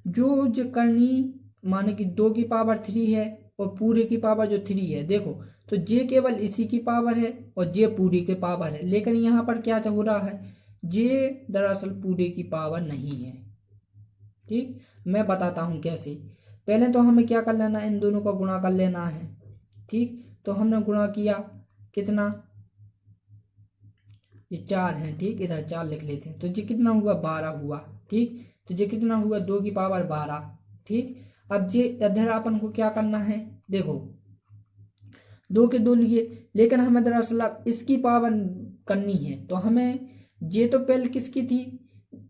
जो करनी माने कि 2 की पावर 3 है और पूरे की पावर जो 3 है, देखो तो जे केवल इसी की पावर है और जे पूरी के पावर है, लेकिन यहाँ पर क्या हो रहा है, जे दरअसल पूरे की पावर नहीं है, ठीक। मैं बताता हूँ कैसे। पहले तो हमें क्या कर लेना है, इन दोनों का गुणा कर लेना है, ठीक। तो हमने गुणा किया कितना, ये 4 है, ठीक, इधर 4 लिख लेते हैं तो ये कितना हुआ 12 हुआ, ठीक। तो ये कितना हुआ 2 की पावर 12, ठीक। अब ये इधर अपन को क्या करना है, देखो 2 के 2 लिए, लेकिन हमें दरअसल इसकी पावर करनी है तो हमें ये तो पहले किसकी थी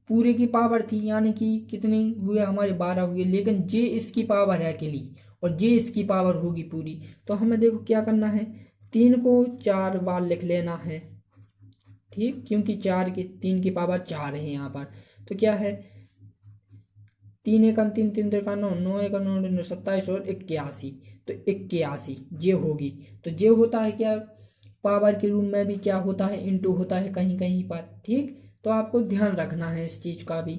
पूरे की पावर थी, यानी कि कितनी हुए हमारे 12 हुए, लेकिन जे इसकी पावर है अकेली और जे इसकी पावर होगी पूरी। तो हमें देखो क्या करना है, 3 को 4 बार लिख लेना है, ठीक, क्योंकि 3 की पावर 4 है यहाँ पर। तो क्या है 3 एकम 3 3 त्रिका 9 9 एकम 9 9 27 और 81, तो 81 जे होगी। तो जे होता है क्या पावर के रूप में भी क्या होता है इंटू होता है कहीं कहीं पर, ठीक। तो आपको ध्यान रखना है इस चीज का भी,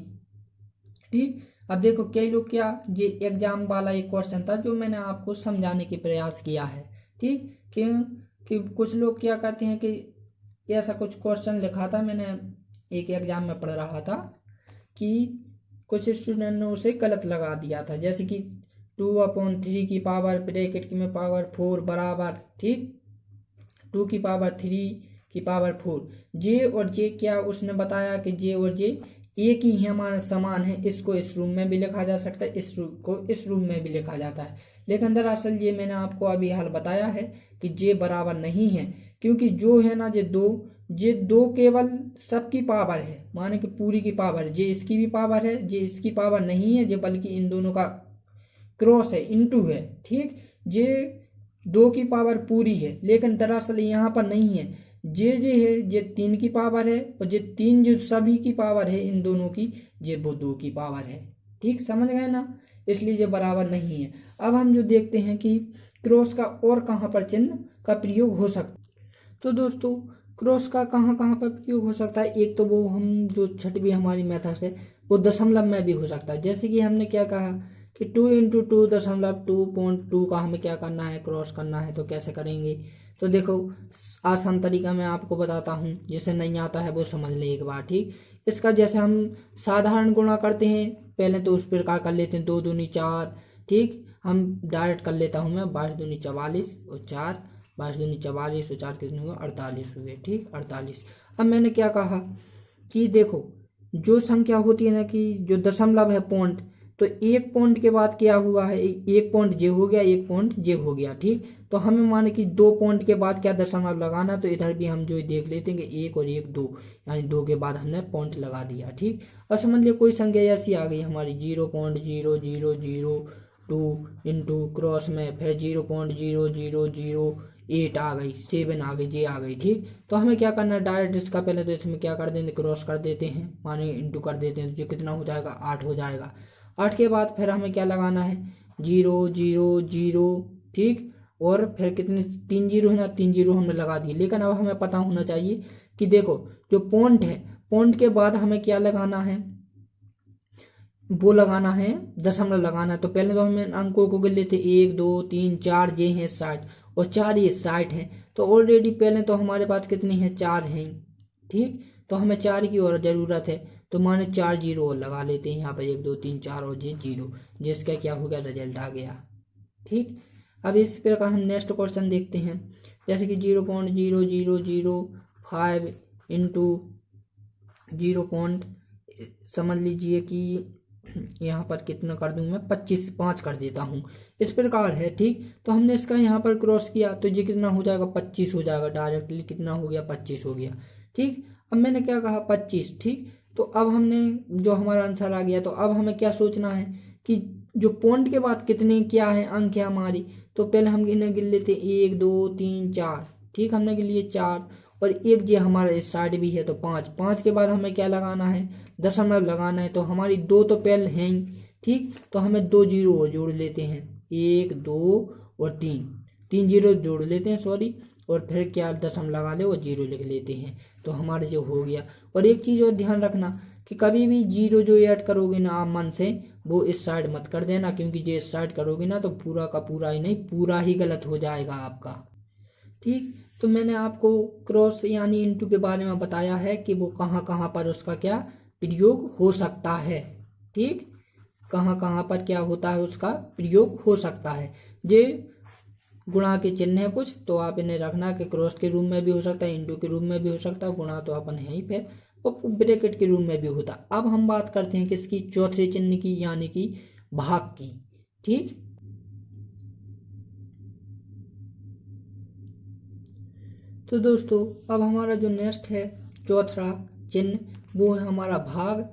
ठीक। अब देखो कई लोग क्या, ये एग्जाम वाला एक क्वेश्चन था जो मैंने आपको समझाने की प्रयास किया है, ठीक। क्यों कि कुछ लोग क्या करते हैं कि ऐसा कुछ क्वेश्चन लिखा था, मैंने एक एग्जाम में पढ़ रहा था कि कुछ स्टूडेंट ने उसे गलत लगा दिया था, जैसे कि 2/3 की पावर ब्रैकेट में पावर 4 बराबर, ठीक, 2 की पावर 3 की पावर 4। जे और जे क्या उसने बताया कि जे और जे एक ही है, हमारे समान है, इसको इस रूम में भी लिखा जा सकता है, इस रूम को इस रूम में भी लिखा जाता है। लेकिन दरअसल ये मैंने आपको अभी हाल बताया है कि जे बराबर नहीं है, क्योंकि जो है ना जे दो केवल सबकी पावर है, माने कि पूरी की पावर, जे इसकी भी पावर है, जे इसकी पावर नहीं है, जे बल्कि इन दोनों का क्रॉस है, इनटू है, ठीक। जे 2 की पावर पूरी है, लेकिन दरअसल यहाँ पर नहीं है, जे है ये 3 की पावर है और ये 3 जो सभी की पावर है इन दोनों की, ये वो 2 की पावर है, ठीक, समझ गए ना, इसलिए ये बराबर नहीं है। अब हम जो देखते हैं कि क्रॉस का और कहाँ पर चिन्ह का प्रयोग हो सकता है। तो दोस्तों क्रॉस का कहाँ कहाँ पर प्रयोग हो सकता है, एक तो वो हम जो छठवीं हमारी मेथड है वो दशमलव में भी हो सकता है, जैसे कि हमने क्या कहा कि 2 × 2.2 का हमें क्या करना है क्रॉस करना है, तो कैसे करेंगे। तो देखो आसान तरीका मैं आपको बताता हूँ, जैसे नहीं आता है वो समझ ले एक बार, ठीक। इसका जैसे हम साधारण गुणा करते हैं पहले तो उस प्रकार कर लेते हैं 2 दूनी 4, ठीक। हम डायरेक्ट कर लेता हूँ मैं 22 दूनी 44 और 4, 22 दूनी 44 और 4 कितने हुए 48 हुए, ठीक, 48। अब मैंने क्या कहा कि देखो जो संख्या होती है ना कि जो दशमलव है पॉइंट, तो 1 पॉइंट के बाद क्या हुआ है, 1 पॉइंट जे हो गया, 1 पॉइंट जे हो गया। ठीक, तो हमें माने कि 2 पॉइंट के बाद क्या दशमलव लगाना, तो इधर भी हम जो देख लेते हैं कि 1 और 1 2, यानी 2 के बाद हमने पॉइंट लगा दिया। ठीक, और समझ लिया कोई संख्या ऐसी आ गई हमारी 0.0002 इंटू क्रॉस में फिर 0.0008 आ गई, 7 आ गई, जे आ गई। ठीक, तो हमें क्या करना है, डायरेक्ट इसका पहले तो इसमें क्या कर देंगे, क्रॉस कर देते हैं, माने इंटू कर देते हैं, तो जो कितना हो जाएगा 8 हो जाएगा। 8 के बाद फिर हमें क्या लगाना है, 000। ठीक, और फिर कितने 3 जीरो है ना, 3 जीरो हमने लगा दिए। लेकिन अब हमें पता होना चाहिए कि देखो जो पॉइंट है, पॉइंट के बाद हमें क्या लगाना है, वो लगाना है, दशमलव लगाना है। तो पहले तो हमें अंकों को गिन लेते, 1 2 3 4 जे हैं 60 और 4 ये 60 है। तो ऑलरेडी पहले तो हमारे पास कितनी है, 4 हैं। ठीक, तो हमें 4 की और ज़रूरत है, तो माने 4 जीरो और लगा लेते हैं यहाँ पर, 1 2 3 4 और जे 0, जिसका क्या हो गया, रिजल्ट आ गया। ठीक, अब इस प्रकार हम नेक्स्ट क्वेश्चन देखते हैं, जैसे कि 0.0005 इंटू 0. समझ लीजिए कि यहाँ पर कितना कर दूं मैं, 5 कर देता हूँ, इस प्रकार है। ठीक, तो हमने इसका यहाँ पर क्रॉस किया, तो ये कितना हो जाएगा, 25 हो जाएगा, डायरेक्टली कितना हो गया, 25 हो गया। ठीक, अब मैंने क्या कहा, 25। ठीक, तो अब हमने जो हमारा आंसर आ गया, तो अब हमें क्या सोचना है कि जो पॉइंट के बाद कितने क्या है, अंक है हमारी। तो पहले हम इन्हें गिन लेते, 1 2 3 4। ठीक, हमने गिन लिए 4 और 1 जे हमारा इस साइड भी है, तो 5। 5 के बाद हमें क्या लगाना है, दशमलव लगाना है। तो हमारी 2 तो पहले हैं ही। ठीक, तो हमें 2 जीरो और जोड़ लेते हैं, 1 2 और 3, 3 जीरो जोड़ लेते हैं, सॉरी, और फिर क्या दशमलव लगा ले और 0 लिख लेते हैं, तो हमारे जो हो गया। और एक चीज़ और ध्यान रखना कि कभी भी 0 जो ऐड करोगे ना आप मन से, वो इस साइड मत कर देना, क्योंकि जो इस साइड करोगे ना तो पूरा का पूरा ही नहीं, पूरा ही गलत हो जाएगा आपका। ठीक, तो मैंने आपको क्रॉस यानी इनटू के बारे में बताया है कि वो कहाँ कहाँ पर उसका क्या प्रयोग हो सकता है। ठीक, कहाँ कहाँ पर क्या होता है, उसका प्रयोग हो सकता है। ये गुणा के चिन्ह है कुछ, तो आप इन्हें रखना कि क्रॉस के रूप में भी हो सकता है, इंटू के रूप में भी हो सकता है, गुणा तो अपन है ही, फिर और ब्रैकेट के रूप में भी होता। अब हम बात करते हैं किसकी, चौथे चिन्ह की, यानी कि भाग की। ठीक, तो दोस्तों अब हमारा जो नेक्स्ट है चौथा चिन्ह, वो है हमारा भाग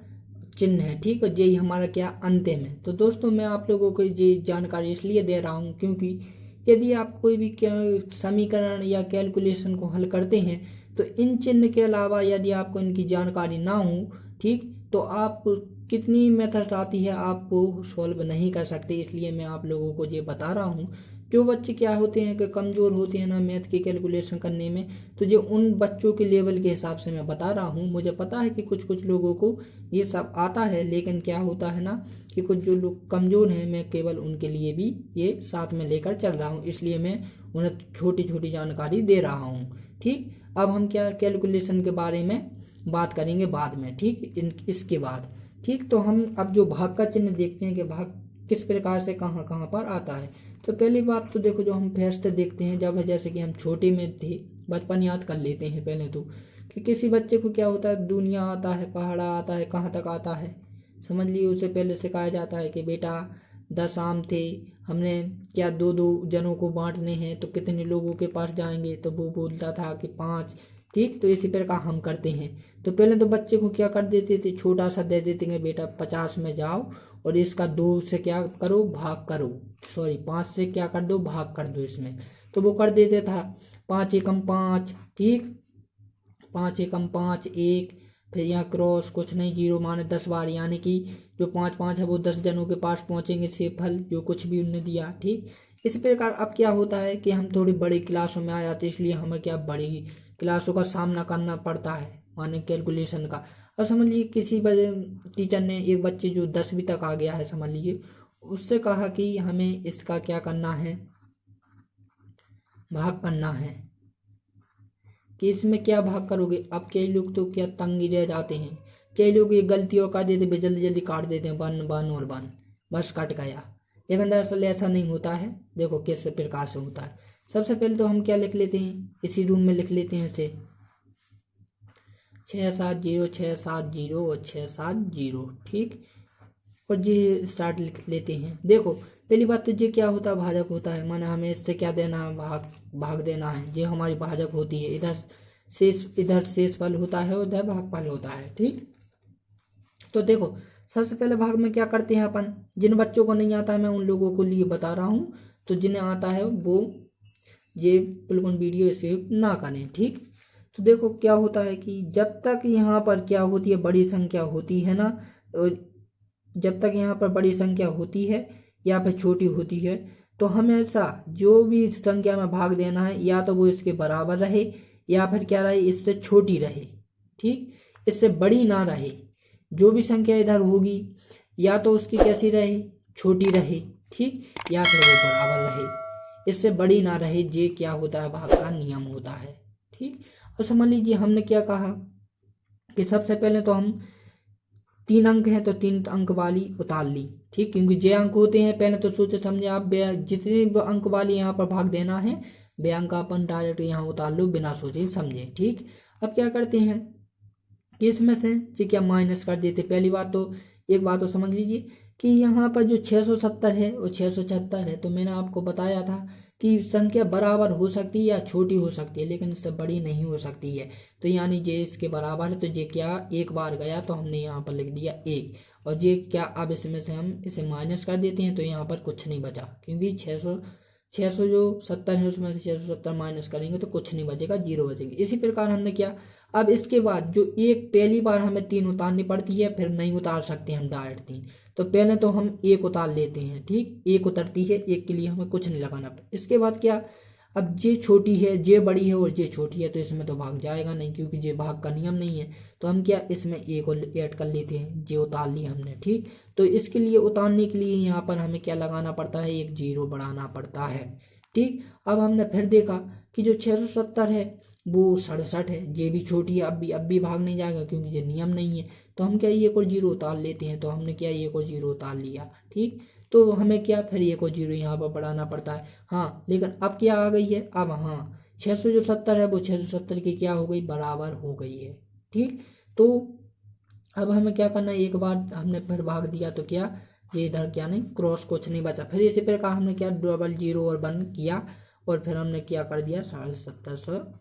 चिन्ह है। ठीक, और यही हमारा क्या अंतिम है। तो दोस्तों मैं आप लोगों को ये जानकारी इसलिए दे रहा हूँ क्योंकि यदि आप कोई भी समीकरण या कैलकुलेशन को हल करते हैं, तो इन चिन्ह के अलावा यदि आपको इनकी जानकारी ना हो, ठीक, तो आप कितनी मेथड आती है आपको सॉल्व नहीं कर सकते। इसलिए मैं आप लोगों को ये बता रहा हूँ। जो बच्चे क्या होते हैं कि कमज़ोर होते हैं ना मैथ की कैलकुलेशन करने में, तो जो उन बच्चों के लेवल के हिसाब से मैं बता रहा हूँ। मुझे पता है कि कुछ कुछ लोगों को ये सब आता है, लेकिन क्या होता है ना कि कुछ जो लोग कमज़ोर हैं, मैं केवल उनके लिए भी ये साथ में लेकर चल रहा हूँ, इसलिए मैं उन्हें छोटी छोटी जानकारी दे रहा हूँ। ठीक, अब हम क्या कैलकुलेशन के बारे में बात करेंगे बाद में। ठीक, इसके बाद ठीक, तो हम अब जो भाग का चिन्ह देखते हैं कि भाग किस प्रकार से कहाँ कहाँ पर आता है। तो पहली बात तो देखो, जो हम फर्स्ट देखते हैं जब जैसे कि हम छोटे में थे, बचपन याद कर लेते हैं पहले तो, कि किसी बच्चे को क्या होता है, दुनिया आता है, पहाड़ा आता है, कहाँ तक आता है समझ लिए, उसे पहले सिखाया जाता है कि बेटा 10 आम थे, हमने क्या 2-2 जनों को बांटने हैं, तो कितने लोगों के पास जाएंगे, तो वो बोलता था कि 5। ठीक, तो इसी प्रकार हम करते हैं। तो पहले तो बच्चे को क्या कर देते थे, छोटा सा दे देते हैं, बेटा 50 में जाओ और इसका 2 से क्या करो, भाग करो, सॉरी 5 से क्या कर दो, भाग कर दो इसमें। तो वो कर देते था, 5 एकम 5। ठीक, 5 एकम 5 1, फिर यहाँ क्रॉस कुछ नहीं, 0 माने 10 बार, यानी कि जो 5 5 है वो 10 जनों के पास पहुंचेंगे से फल जो कुछ भी उनने दिया। ठीक, इस प्रकार अब क्या होता है कि हम थोड़ी बड़ी क्लासों में आ जाते हैं, इसलिए हमें क्या बड़ी क्लासों का सामना करना पड़ता है, माने कैलकुलेशन का। अब समझ लीजिए किसी टीचर ने एक बच्चे जो 10वीं तक आ गया है, समझ लीजिए, उससे कहा कि हमें इसका क्या करना है, भाग करना है, कि इसमें क्या भाग करोगे। अब कई लोग तो क्या तंग ही रह जाते हैं, कई लोग ये गलतियों कर देते हैं, जल्दी जल्दी काट देते हैं, 1 1 और 1, बस कट गया। लेकिन दरअसल ऐसा नहीं होता है। देखो किस प्रकार से होता है। सबसे पहले तो हम क्या लिख लेते हैं, इसी रूम में लिख लेते हैं इसे, 6 7 0 6 7 0 और 6 7 0। ठीक, और जे स्टार्ट लिख लेते हैं। देखो पहली बात तो जे क्या होता है, भाजक होता है, माना हमें इससे क्या देना है, भाग देना है। जे हमारी भाजक होती है, इधर शेष फल होता है, उधर भागफल होता है। ठीक, तो देखो सबसे पहले भाग में क्या करते हैं अपन, जिन बच्चों को नहीं आता है मैं उन लोगों को लिए बता रहा हूँ, तो जिन्हें आता है वो ये बिल्कुल वीडियो सेव ना करें। ठीक, तो देखो क्या होता है कि जब तक यहाँ पर क्या होती है, बड़ी संख्या होती है ना, जब तक यहाँ पर बड़ी संख्या होती है या फिर छोटी होती है, तो हमेशा जो भी संख्या में भाग देना है या तो वो इसके बराबर रहे या फिर क्या रहे, इससे छोटी रहे। ठीक, इससे बड़ी ना रहे। जो भी संख्या इधर होगी या तो उसकी कैसी रहे, छोटी रहे। ठीक, या फिर वो बराबर रहे, इससे बड़ी ना रहे। ये क्या होता है, भाग का नियम होता है। ठीक, और समझ लीजिए हमने क्या कहा कि सबसे पहले तो हम 3 अंक हैं तो 3 अंक वाली उतार ली। ठीक, क्योंकि जे अंक होते हैं पहले तो सोचे समझे आप, जितने भी अंक वाली यहाँ पर भाग देना है बे अंक अपन डायरेक्ट यहाँ उतार लो बिना सोचे समझे। ठीक, अब क्या करते हैं कि इसमें से जी क्या माइनस कर देते। पहली बात तो एक बात तो समझ लीजिए कि यहाँ पर जो 670 है और 676 है, तो मैंने आपको बताया था कि संख्या बराबर हो सकती है या छोटी हो सकती है, लेकिन इससे बड़ी नहीं हो सकती है। तो यानी जे इसके बराबर है, तो जे क्या एक बार गया तो हमने यहाँ पर लिख दिया 1, और जे क्या अब इसमें से हम इसे माइनस कर देते हैं तो यहाँ पर कुछ नहीं बचा, क्योंकि 600 जो 70 है उसमें से 670 माइनस करेंगे तो कुछ नहीं बचेगा, 0 बचेंगे। इसी प्रकार हमने क्या, अब इसके बाद जो एक पहली बार हमें 3 उतारनी पड़ती है, फिर नहीं उतार सकते हम डायरेक्ट 3, तो पहले तो हम 1 उतार लेते हैं। ठीक, 1 उतरती है, 1 के लिए हमें कुछ नहीं लगाना पड़ता। इसके बाद क्या, अब जे छोटी है, जे बड़ी है और जे छोटी है, तो इसमें तो भाग जाएगा नहीं, क्योंकि जे भाग का नियम नहीं है। तो हम क्या इसमें 1 को ऐड कर लेते हैं, जे उतार लिया हमने। ठीक, तो इसके लिए उतारने के लिए यहाँ पर हमें क्या लगाना पड़ता है, एक 0 बढ़ाना पड़ता है। ठीक, अब हमने फिर देखा कि जो 670 है वो 67 है, जे भी छोटी है, अब भी भाग नहीं जाएगा क्योंकि ये नियम नहीं है। तो हम क्या 1 और 0 उतार लेते हैं, तो हमने क्या 1 और 0 उतार लिया। ठीक, तो हमें क्या फिर 1 और 0 यहाँ पर बढ़ाना पड़ता है। हाँ, लेकिन अब क्या आ गई है, अब हाँ 670 है वो 670 की क्या हो गई, बराबर हो गई है। ठीक, तो अब हमें क्या करना है, एक बार हमने फिर भाग दिया तो क्या ये इधर क्या नहीं, क्रॉस कुछ नहीं बचा। फिर इसी प्रकार हमने क्या डबल 0 और 1 किया, और फिर हमने क्या कर दिया 750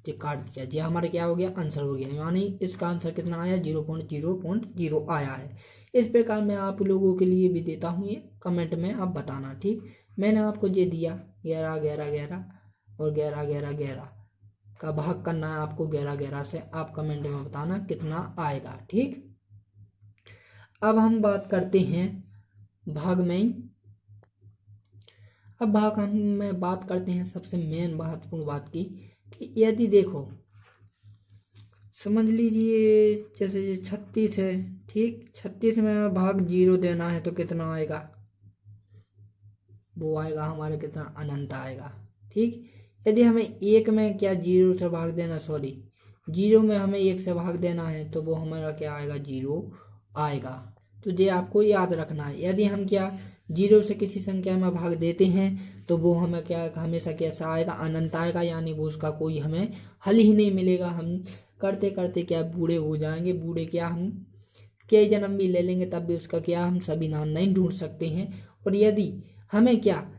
ये काट दिया। ये हमारा क्या हो गया, आंसर हो गया। यानी इसका आंसर कितना आया, 0.0.0 आया है। इस प्रकार मैं आप लोगों के लिए भी देता हूँ, ये कमेंट में आप बताना। ठीक, मैंने आपको ये दिया 11 11 11 और 11 11 11 का भाग करना है आपको 11 11 से। आप कमेंट में बताना कितना आएगा। ठीक, अब हम बात करते हैं भाग में। अब भाग हम में बात करते हैं सबसे मेन महत्वपूर्ण बात की, कि यदि देखो समझ लीजिए जैसे 36 है। ठीक, 36 में भाग 0 देना है तो कितना आएगा, वो आएगा हमारा कितना, अनंत आएगा। ठीक, यदि हमें 1 में क्या 0 से भाग देना, 0 में हमें 1 से भाग देना है तो वो हमारा क्या आएगा, 0 आएगा। तो ये आपको याद रखना है। यदि हम क्या 0 से किसी संख्या में भाग देते हैं तो वो हमें क्या हमेशा कैसा आएगा, अनंत आएगा, यानी वो उसका कोई हमें हल ही नहीं मिलेगा। हम करते करते क्या बूढ़े हो जाएंगे, बूढ़े क्या हम कई जन्म भी ले लेंगे तब भी उसका क्या हम सभी नाम नहीं ढूंढ सकते हैं। और यदि हमें क्या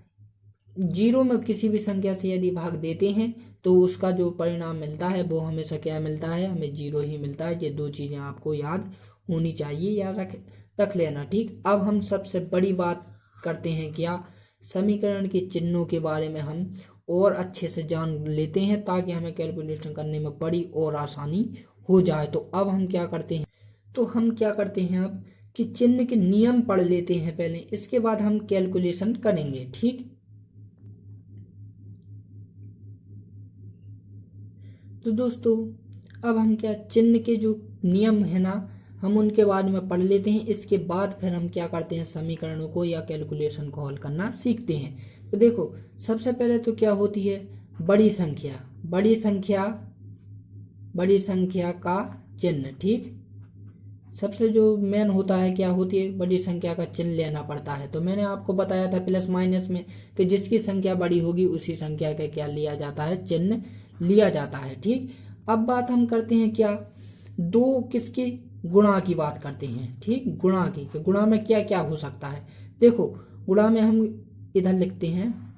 0 में किसी भी संख्या से यदि भाग देते हैं तो उसका जो परिणाम मिलता है वो हमेशा क्या मिलता है, हमें 0 ही मिलता है। ये 2 चीज़ें आपको याद होनी चाहिए या रख लेना। ठीक, अब हम सबसे बड़ी बात करते हैं क्या, समीकरण के चिन्हों के बारे में हम और अच्छे से जान लेते हैं, ताकि हमें कैलकुलेशन करने में बड़ी और आसानी हो जाए। तो अब हम क्या करते हैं, अब कि चिन्ह के नियम पढ़ लेते हैं पहले, इसके बाद हम कैलकुलेशन करेंगे। ठीक, तो दोस्तों अब हम क्या चिन्ह के जो नियम है ना, हम उनके बारे में पढ़ लेते हैं। इसके बाद फिर हम क्या करते हैं, समीकरणों को या कैलकुलेशन को हल करना सीखते हैं। तो देखो सबसे पहले तो क्या होती है, बड़ी संख्या का चिन्ह। ठीक, सबसे जो मेन होता है क्या होती है, बड़ी संख्या का चिन्ह लेना पड़ता है। तो मैंने आपको बताया था प्लस माइनस में कि जिसकी संख्या बड़ी होगी उसी संख्या का क्या लिया जाता है, चिन्ह लिया जाता है। ठीक, अब बात हम करते हैं क्या, दो किसकी गुणा की बात करते हैं। ठीक, गुणा की, कि गुणा में क्या क्या हो सकता है। देखो गुणा में हम इधर लिखते हैं,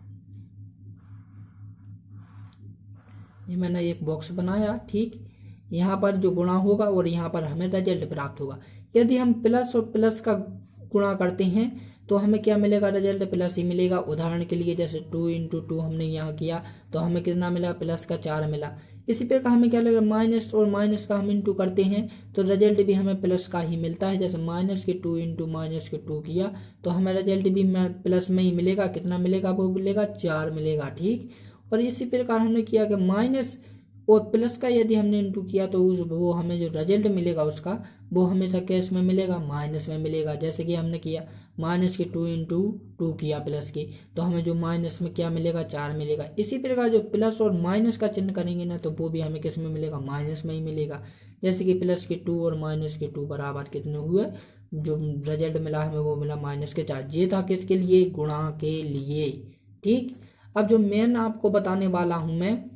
ये मैंने एक बॉक्स बनाया। ठीक, यहाँ पर जो गुणा होगा और यहाँ पर हमें रिजल्ट प्राप्त होगा। यदि हम प्लस और प्लस का गुणा करते हैं तो हमें क्या मिलेगा, रिजल्ट प्लस ही मिलेगा। उदाहरण के लिए जैसे 2 × 2 हमने यहाँ किया तो हमें कितना मिला, प्लस का 4 मिला। इसी प्रकार हमें क्या लगेगा, माइनस और माइनस का हम इंटू करते हैं तो रिजल्ट भी हमें प्लस का ही मिलता है। जैसे -2 × -2 किया तो हमें रिजल्ट भी प्लस में ही मिलेगा। कितना मिलेगा, वो मिलेगा 4 मिलेगा। ठीक, और इसी प्रकार हमने किया कि माइनस और प्लस का यदि हमने इंटू किया तो वो हमें जो रिजल्ट मिलेगा उसका वो हमेशा कैश में मिलेगा, माइनस में मिलेगा। जैसे कि हमने किया -2 × 2 किया प्लस की, तो हमें जो माइनस में क्या मिलेगा, 4 मिलेगा। इसी प्रकार जो प्लस और माइनस का चिन्ह करेंगे ना तो वो भी हमें किस में मिलेगा, माइनस में ही मिलेगा। जैसे कि +2 और -2 बराबर कितने हुए, जो रिजल्ट मिला हमें वो मिला -4। ये था किसके लिए, गुणा के लिए। ठीक, अब जो मेन आपको बताने वाला हूं मैं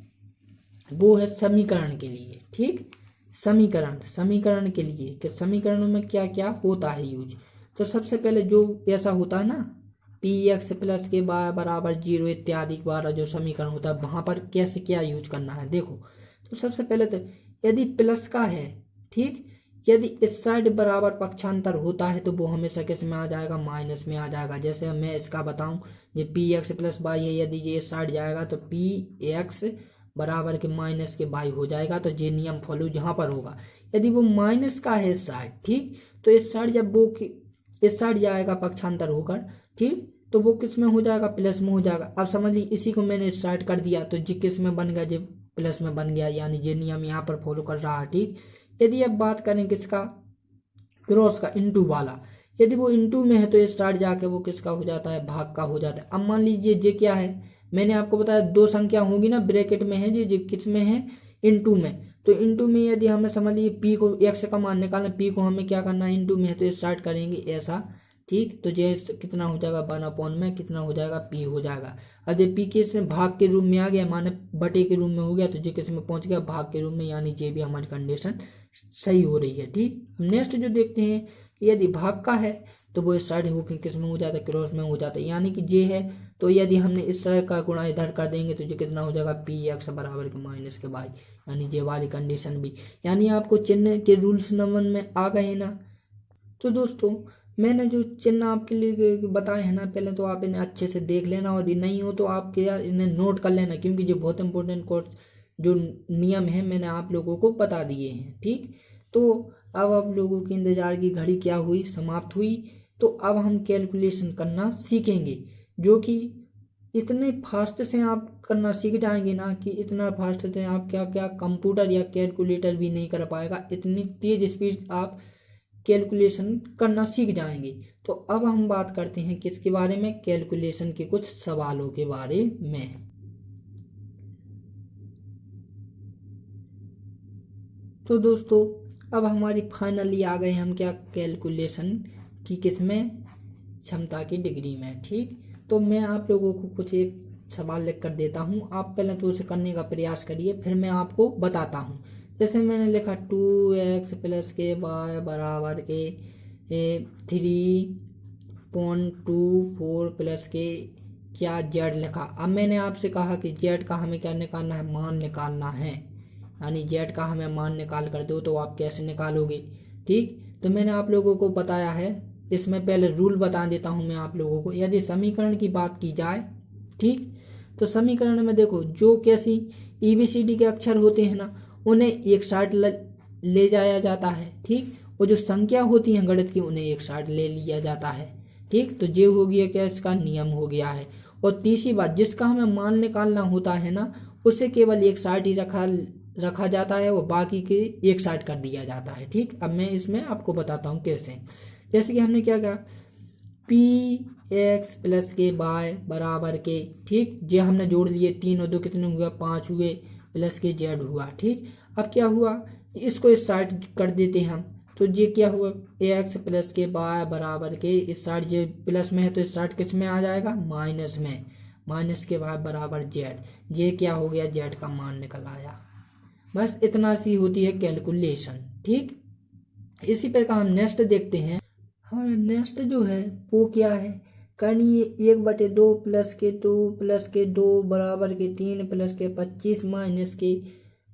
वो है समीकरण के लिए। ठीक, समीकरण के लिए कि समीकरणों में क्या क्या होता है यूज। तो सबसे पहले जो ऐसा होता है ना, px + के बराबर 0 इत्यादि द्वारा जो समीकरण होता है वहां पर कैसे क्या यूज करना है। देखो तो सबसे पहले तो यदि प्लस का है, ठीक, यदि इस साइड बराबर पक्षांतर होता है तो वो हमेशा किस में आ जाएगा, माइनस में आ जाएगा। जैसे मैं इसका बताऊं, ये px + y है, यदि ये इस साइड जाएगा तो px बराबर के -y हो जाएगा। तो ये नियम फॉलो जहां पर होगा। यदि वो माइनस का है इस साइड, ठीक, तो इस साइड जब वो इस साइड जाएगा पक्षांतर होकर, ठीक, तो वो किस में हो जाएगा, प्लस में हो जाएगा। अब समझिए इसी को मैंने स्टार्ट कर दिया तो जी किस में बन गया, जी प्लस में बन गया, यानी ये नियम यहाँ पर फॉलो कर रहा है। ठीक, यदि अब बात करें किसका, क्रॉस का, इंटू वाला, यदि वो इंटू में है तो इस साइड जाके वो किसका हो जाता है, भाग का हो जाता है। अब मान लीजिए ये क्या है, मैंने आपको बताया दो संख्या होगी ना ब्रैकेट में है, जी किस में है, इंटू में। तो इंटू में यदि हमें समझ लीजिए पी को, एक्स का मान निकालना, पी को हमें क्या करना है, इंटू में है तो स्टार्ट करेंगे ऐसा। ठीक, तो ये कितना हो जाएगा, 1/, में कितना हो जाएगा, पी हो जाएगा। अब जब पी के भाग के रूप में आ गया, माने बटे के रूप में हो गया, तो ये किस में पहुंच गया, भाग के रूप में, यानी ये भी हमारी कंडीशन सही हो रही है। ठीक, नेक्स्ट जो देखते हैं कि यदि भाग का है तो वो इस साइड होकर किस में हो जाता है, क्रॉस में हो जाता है, यानी कि जे है। तो यदि हमने इस साइड का गुणा इधर कर देंगे तो ये कितना हो जाएगा, px बराबर के -y, यानी जे वाली कंडीशन भी, यानी आपको चिन्ह के रूल्स नंबर में आ गए ना। तो दोस्तों मैंने जो चिन्ह आपके लिए बताए हैं ना, पहले तो आप इन्हें अच्छे से देख लेना, और नहीं हो तो आप क्या इन्हें नोट कर लेना, क्योंकि जो बहुत इंपॉर्टेंट कोर्स जो नियम है मैंने आप लोगों को बता दिए हैं। ठीक, तो अब आप लोगों की इंतजार की घड़ी क्या हुई, समाप्त हुई। तो अब हम कैलकुलेशन करना सीखेंगे, जो कि इतने फास्ट से आप करना सीख जाएंगे ना कि इतना फास्ट से आप क्या क्या कंप्यूटर या कैलकुलेटर भी नहीं कर पाएगा, इतनी तेज स्पीड आप कैलकुलेशन करना सीख जाएंगे। तो अब हम बात करते हैं किसके बारे में, कैलकुलेशन के कुछ सवालों के बारे में। तो दोस्तों अब हमारी फाइनली आ गए हम क्या, कैलकुलेशन की किसमें, क्षमता की डिग्री में। ठीक, तो मैं आप लोगों को कुछ एक सवाल लिख कर देता हूँ, आप पहले तो उसे करने का प्रयास करिए, फिर मैं आपको बताता हूँ। जैसे मैंने लिखा 2x + के y बराबर के 3.24 + के क्या z लिखा। अब मैंने आपसे कहा कि z का हमें क्या निकालना है, मान निकालना है, यानी z का हमें मान निकाल कर दो। तो आप कैसे निकालोगे। ठीक, तो मैंने आप लोगों को बताया है, इसमें पहले रूल बता देता हूं मैं आप लोगों को। यदि समीकरण की बात की जाए, ठीक, तो समीकरण में देखो जो कैसी ABCD के अक्षर होते हैं ना, उन्हें एक साइड ले जाया जाता है। ठीक, और जो संख्या होती है गणित की उन्हें एक साइड ले लिया जाता है। ठीक, तो ये हो गया क्या, इसका नियम हो गया है। और तीसरी बात, जिसका हमें मान निकालना होता है ना, उसे केवल एक साइड ही रखा जाता है, और बाकी के एक साइड कर दिया जाता है। ठीक, अब मैं इसमें आपको बताता हूँ कैसे। जैसे कि हमने क्या किया, px + के y बराबर के, ठीक, ये हमने जोड़ लिए, 3 और 2 कितने हुआ, 5 हुए, प्लस के z हुआ। ठीक, अब क्या हुआ, इसको इस साइड कर देते हैं हम, तो ये क्या हुआ, ax + के y बराबर के, इस साइड ये प्लस में है तो इस साइड किस में आ जाएगा, माइनस में, माइनस के y बराबर z, ये क्या हो गया, z का मान निकल आया। बस इतना सी होती है कैलकुलेशन। ठीक, इसी प्रकार हम नेक्स्ट देखते हैं। हमारा नेक्स्ट जो है वो क्या है, करनी है 1/2 प्लस के 2 प्लस के 2 बराबर के 3 प्लस के 25 माइनस के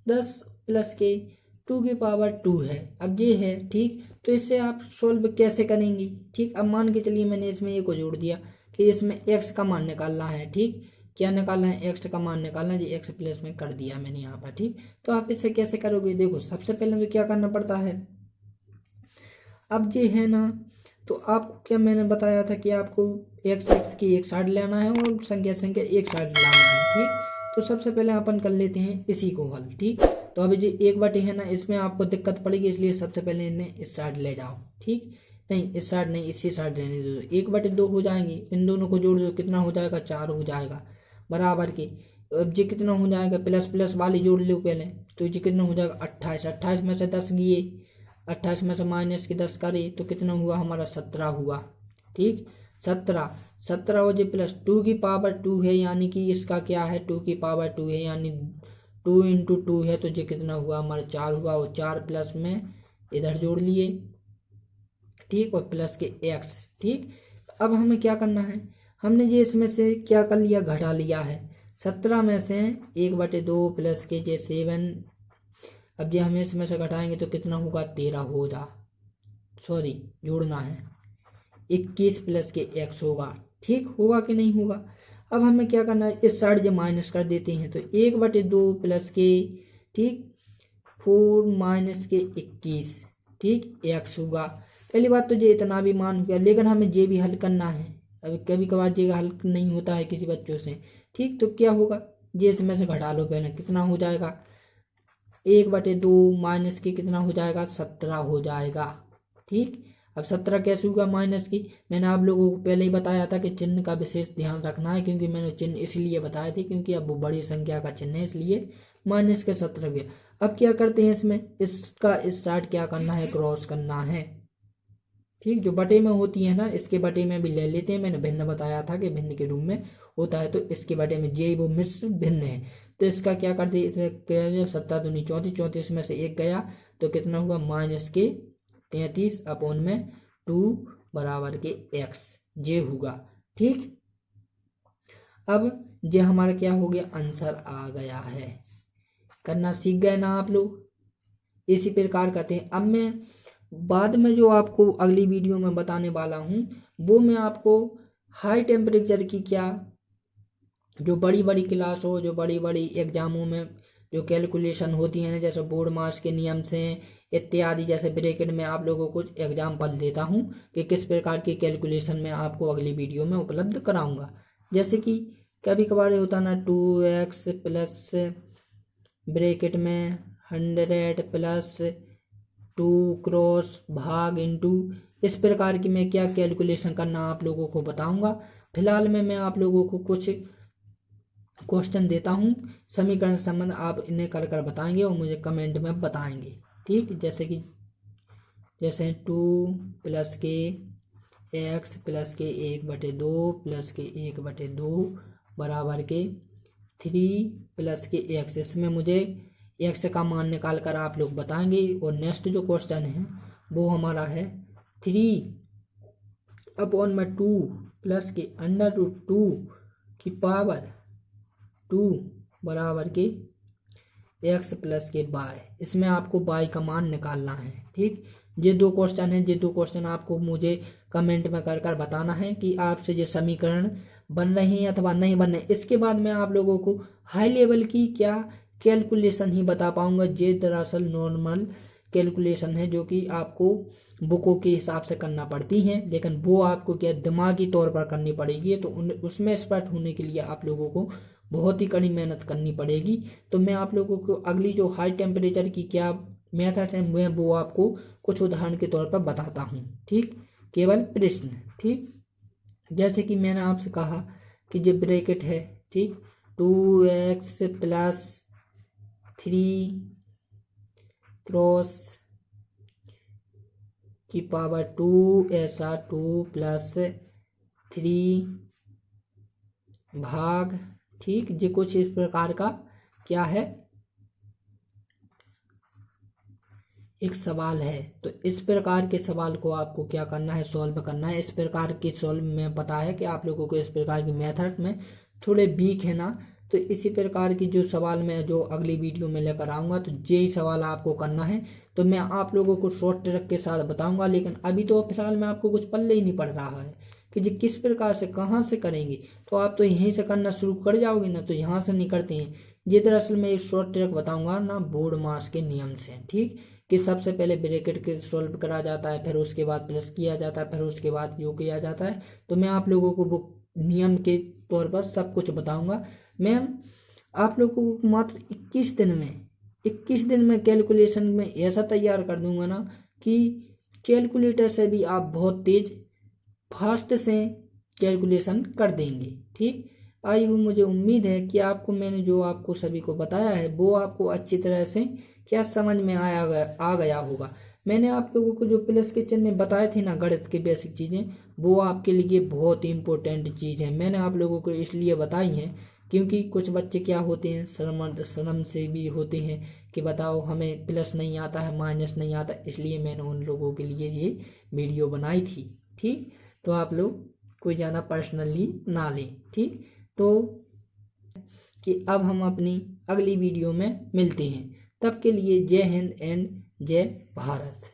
10 प्लस के 2 की पावर 2 है। अब ये है ठीक, तो इससे आप सोल्व कैसे करेंगे। ठीक, अब मान के चलिए मैंने इसमें ये को जोड़ दिया कि इसमें x का मान निकालना है। ठीक, क्या निकालना है, x का मान निकालना है। x प्लस में कर दिया मैंने यहाँ पर। ठीक, तो आप इससे कैसे करोगे, देखो सबसे पहले तो क्या करना पड़ता है, अब ये है ना, तो आपको क्या मैंने बताया था कि आपको x की एक साइड लेना है और संख्या एक साइड लाना है। ठीक, तो सबसे पहले अपन कर लेते हैं इसी को हल। ठीक, तो अभी जो 1/2 है ना, इसमें आपको दिक्कत पड़ेगी, इसलिए सबसे पहले इन्हें इस साइड ले जाओ। ठीक, नहीं इस साइड नहीं, इसी साइड रहने दो। 1/2 हो जाएंगे, इन दोनों को जोड़ दो, कितना हो जाएगा, 4 हो जाएगा बराबर के। अब जी कितना हो जाएगा, प्लस प्लस वाली जोड़ लो पहले, तो जी कितना हो जाएगा 28। 28 में से 10 गए, 28 में से माइनस के 10 करे तो कितना हुआ हमारा 17 हुआ। ठीक, 17 हो जी प्लस 2 की पावर 2 है, यानी कि इसका क्या है 2 की पावर 2 है, यानी 2 इंटू 2 है, तो जी कितना हुआ हमारा 4 हुआ, और 4 प्लस में इधर जोड़ लिए। ठीक, और प्लस के x। ठीक, अब हमें क्या करना है, हमने ये इसमें से क्या कर लिया, घटा लिया है। 17 में से 1/2 प्लस के जे 7, अब ये हमें इसमें से घटाएंगे तो कितना होगा 13 होगा, सॉरी जोड़ना है 21 प्लस के x होगा। ठीक, होगा कि नहीं होगा। अब हमें क्या करना है, इस साइड जो माइनस कर देते हैं, तो 1/2 प्लस के ठीक 4 माइनस के 21 ठीक x होगा। पहली बात तो ये इतना भी मान हो गया, लेकिन हमें ये भी हल करना है। अभी कभी कभार ये हल नहीं होता है किसी बच्चों से। ठीक, तो क्या होगा, ये इसमें से घटा लो पहले, कितना हो जाएगा 1/2 माइनस की कितना हो जाएगा 17 हो जाएगा। ठीक, अब 17 कैसे होगा माइनस की, मैंने आप लोगों को पहले ही बताया था कि चिन्ह का विशेष ध्यान रखना है, क्योंकि मैंने चिन्ह इसलिए बताए थे क्योंकि अब वो बड़ी संख्या का चिन्ह है, इसलिए माइनस के 17 गया। अब क्या करते हैं, इसमें इसका इस साइड क्या करना है, क्रॉस करना है। ठीक, जो बटे में होती है ना, इसके बटे में भी ले लेते हैं, मैंने भिन्न बताया था कि भिन्न के रूप में होता है, तो इसके बटे में जे वो मिश्र भिन्न है, तो इसका क्या कर दिया, इसमें 7 दूनी 34, 34 में से 1 गया तो कितना हुआ माइनस के 33 अपॉन में 2 बराबर के x, जे होगा। ठीक, अब जे हमारा क्या हो गया, आंसर आ गया है। करना सीख गए ना आप लोग। इसी प्रकार करते हैं। अब मैं बाद में जो आपको अगली वीडियो में बताने वाला हूँ, वो मैं आपको हाई टेम्परेचर की क्या, जो बड़ी बड़ी क्लास हो, जो बड़ी बड़ी एग्जामों में जो कैलकुलेशन होती है ना, जैसे बोर्ड मार्क्स के नियम से इत्यादि, जैसे ब्रैकेट में आप लोगों को कुछ एग्जाम्पल देता हूँ कि किस प्रकार की कैलकुलेशन में आपको अगली वीडियो में उपलब्ध कराऊंगा। जैसे कि कभी कभार होता ना 2x प्लस ब्रैकेट में 100 प्लस 2 क्रॉस भाग इंटू, इस प्रकार की मैं क्या कैलकुलेशन करना आप लोगों को बताऊंगा। फिलहाल में मैं आप लोगों को कुछ क्वेश्चन देता हूँ समीकरण संबंध, आप इन्हें कर कर बताएंगे और मुझे कमेंट में बताएंगे। ठीक, जैसे 2 प्लस के x प्लस के 1/2 प्लस के 1/2 बराबर के 3 प्लस के x, इसमें मुझे x का मान निकाल कर आप लोग बताएंगे। और नेक्स्ट जो क्वेश्चन है वो हमारा है 3/2 प्लस के √2 की पावर 2 बराबर के x प्लस के y, इसमें आपको y का मान निकालना है। ठीक, ये 2 क्वेश्चन है, ये 2 क्वेश्चन आपको मुझे कमेंट में कर कर बताना है कि आपसे ये समीकरण बन रहे हैं अथवा नहीं बन रहे। इसके बाद मैं आप लोगों को हाई लेवल की क्या कैलकुलेशन ही बता पाऊंगा। ये दरअसल नॉर्मल कैलकुलेशन है जो कि आपको बुकों के हिसाब से करना पड़ती हैं, लेकिन वो आपको क्या दिमागी तौर पर करनी पड़ेगी, तो उसमें एक्सपर्ट होने के लिए आप लोगों को बहुत ही कड़ी मेहनत करनी पड़ेगी। तो मैं आप लोगों को अगली जो हाई टेम्परेचर की क्या मेथड है मैं वो आपको कुछ उदाहरण के तौर पर बताता हूँ। ठीक, केवल प्रश्न। ठीक, जैसे कि मैंने आपसे कहा कि जो ब्रैकेट है, ठीक 2x प्लस 3 क्रॉस की पावर 2 ऐसा 2 प्लस 3 भाग, ठीक जी कुछ इस प्रकार का क्या है एक सवाल है, तो इस प्रकार के सवाल को आपको क्या करना है, सॉल्व करना है। इस प्रकार के सॉल्व में पता है कि आप लोगों को इस प्रकार की मेथड में थोड़े वीक है ना, तो इसी प्रकार की जो सवाल मैं जो अगली वीडियो में लेकर आऊँगा तो यही सवाल आपको करना है। तो मैं आप लोगों को शॉर्ट ट्रिक के साथ बताऊँगा, लेकिन अभी तो फिलहाल में आपको कुछ पल्ले ही नहीं पड़ रहा है कि जी किस प्रकार से कहाँ से करेंगे। तो आप तो यहीं से करना शुरू कर जाओगे ना, तो यहाँ से नहीं करते हैं। ये दरअसल मैं एक शॉर्ट ट्रिक बताऊँगा ना बोर्ड मास के नियम से, ठीक, कि सबसे पहले ब्रैकेट के सॉल्व करा जाता है, फिर उसके बाद प्लस किया जाता है, फिर उसके बाद योग किया जाता है। तो मैं आप लोगों को वो नियम के तौर पर सब कुछ बताऊंगा। मैं आप लोगों को मात्र 21 दिन में कैलकुलेशन में ऐसा तैयार कर दूंगा ना कि कैलकुलेटर से भी आप बहुत तेज फास्ट से कैलकुलेशन कर देंगे, ठीक। आई वो मुझे उम्मीद है कि आपको मैंने जो आपको सभी को बताया है वो आपको अच्छी तरह से क्या समझ में आ गया होगा। मैंने आप लोगों को जो प्लस के चिन्ह बताए थे ना, गणित की बेसिक चीज़ें, वो आपके लिए बहुत ही इम्पोर्टेंट चीज़ है। मैंने आप लोगों को इसलिए बताई हैं क्योंकि कुछ बच्चे क्या होते हैं, शर्म से भी होते हैं कि बताओ हमें प्लस नहीं आता है, माइनस नहीं आता, इसलिए मैंने उन लोगों के लिए ये वीडियो बनाई थी, ठीक। तो आप लोग कोई ज़्यादा पर्सनली ना लें, ठीक। तो कि अब हम अपनी अगली वीडियो में मिलते हैं, तब के लिए जय हिंद एंड जय भारत।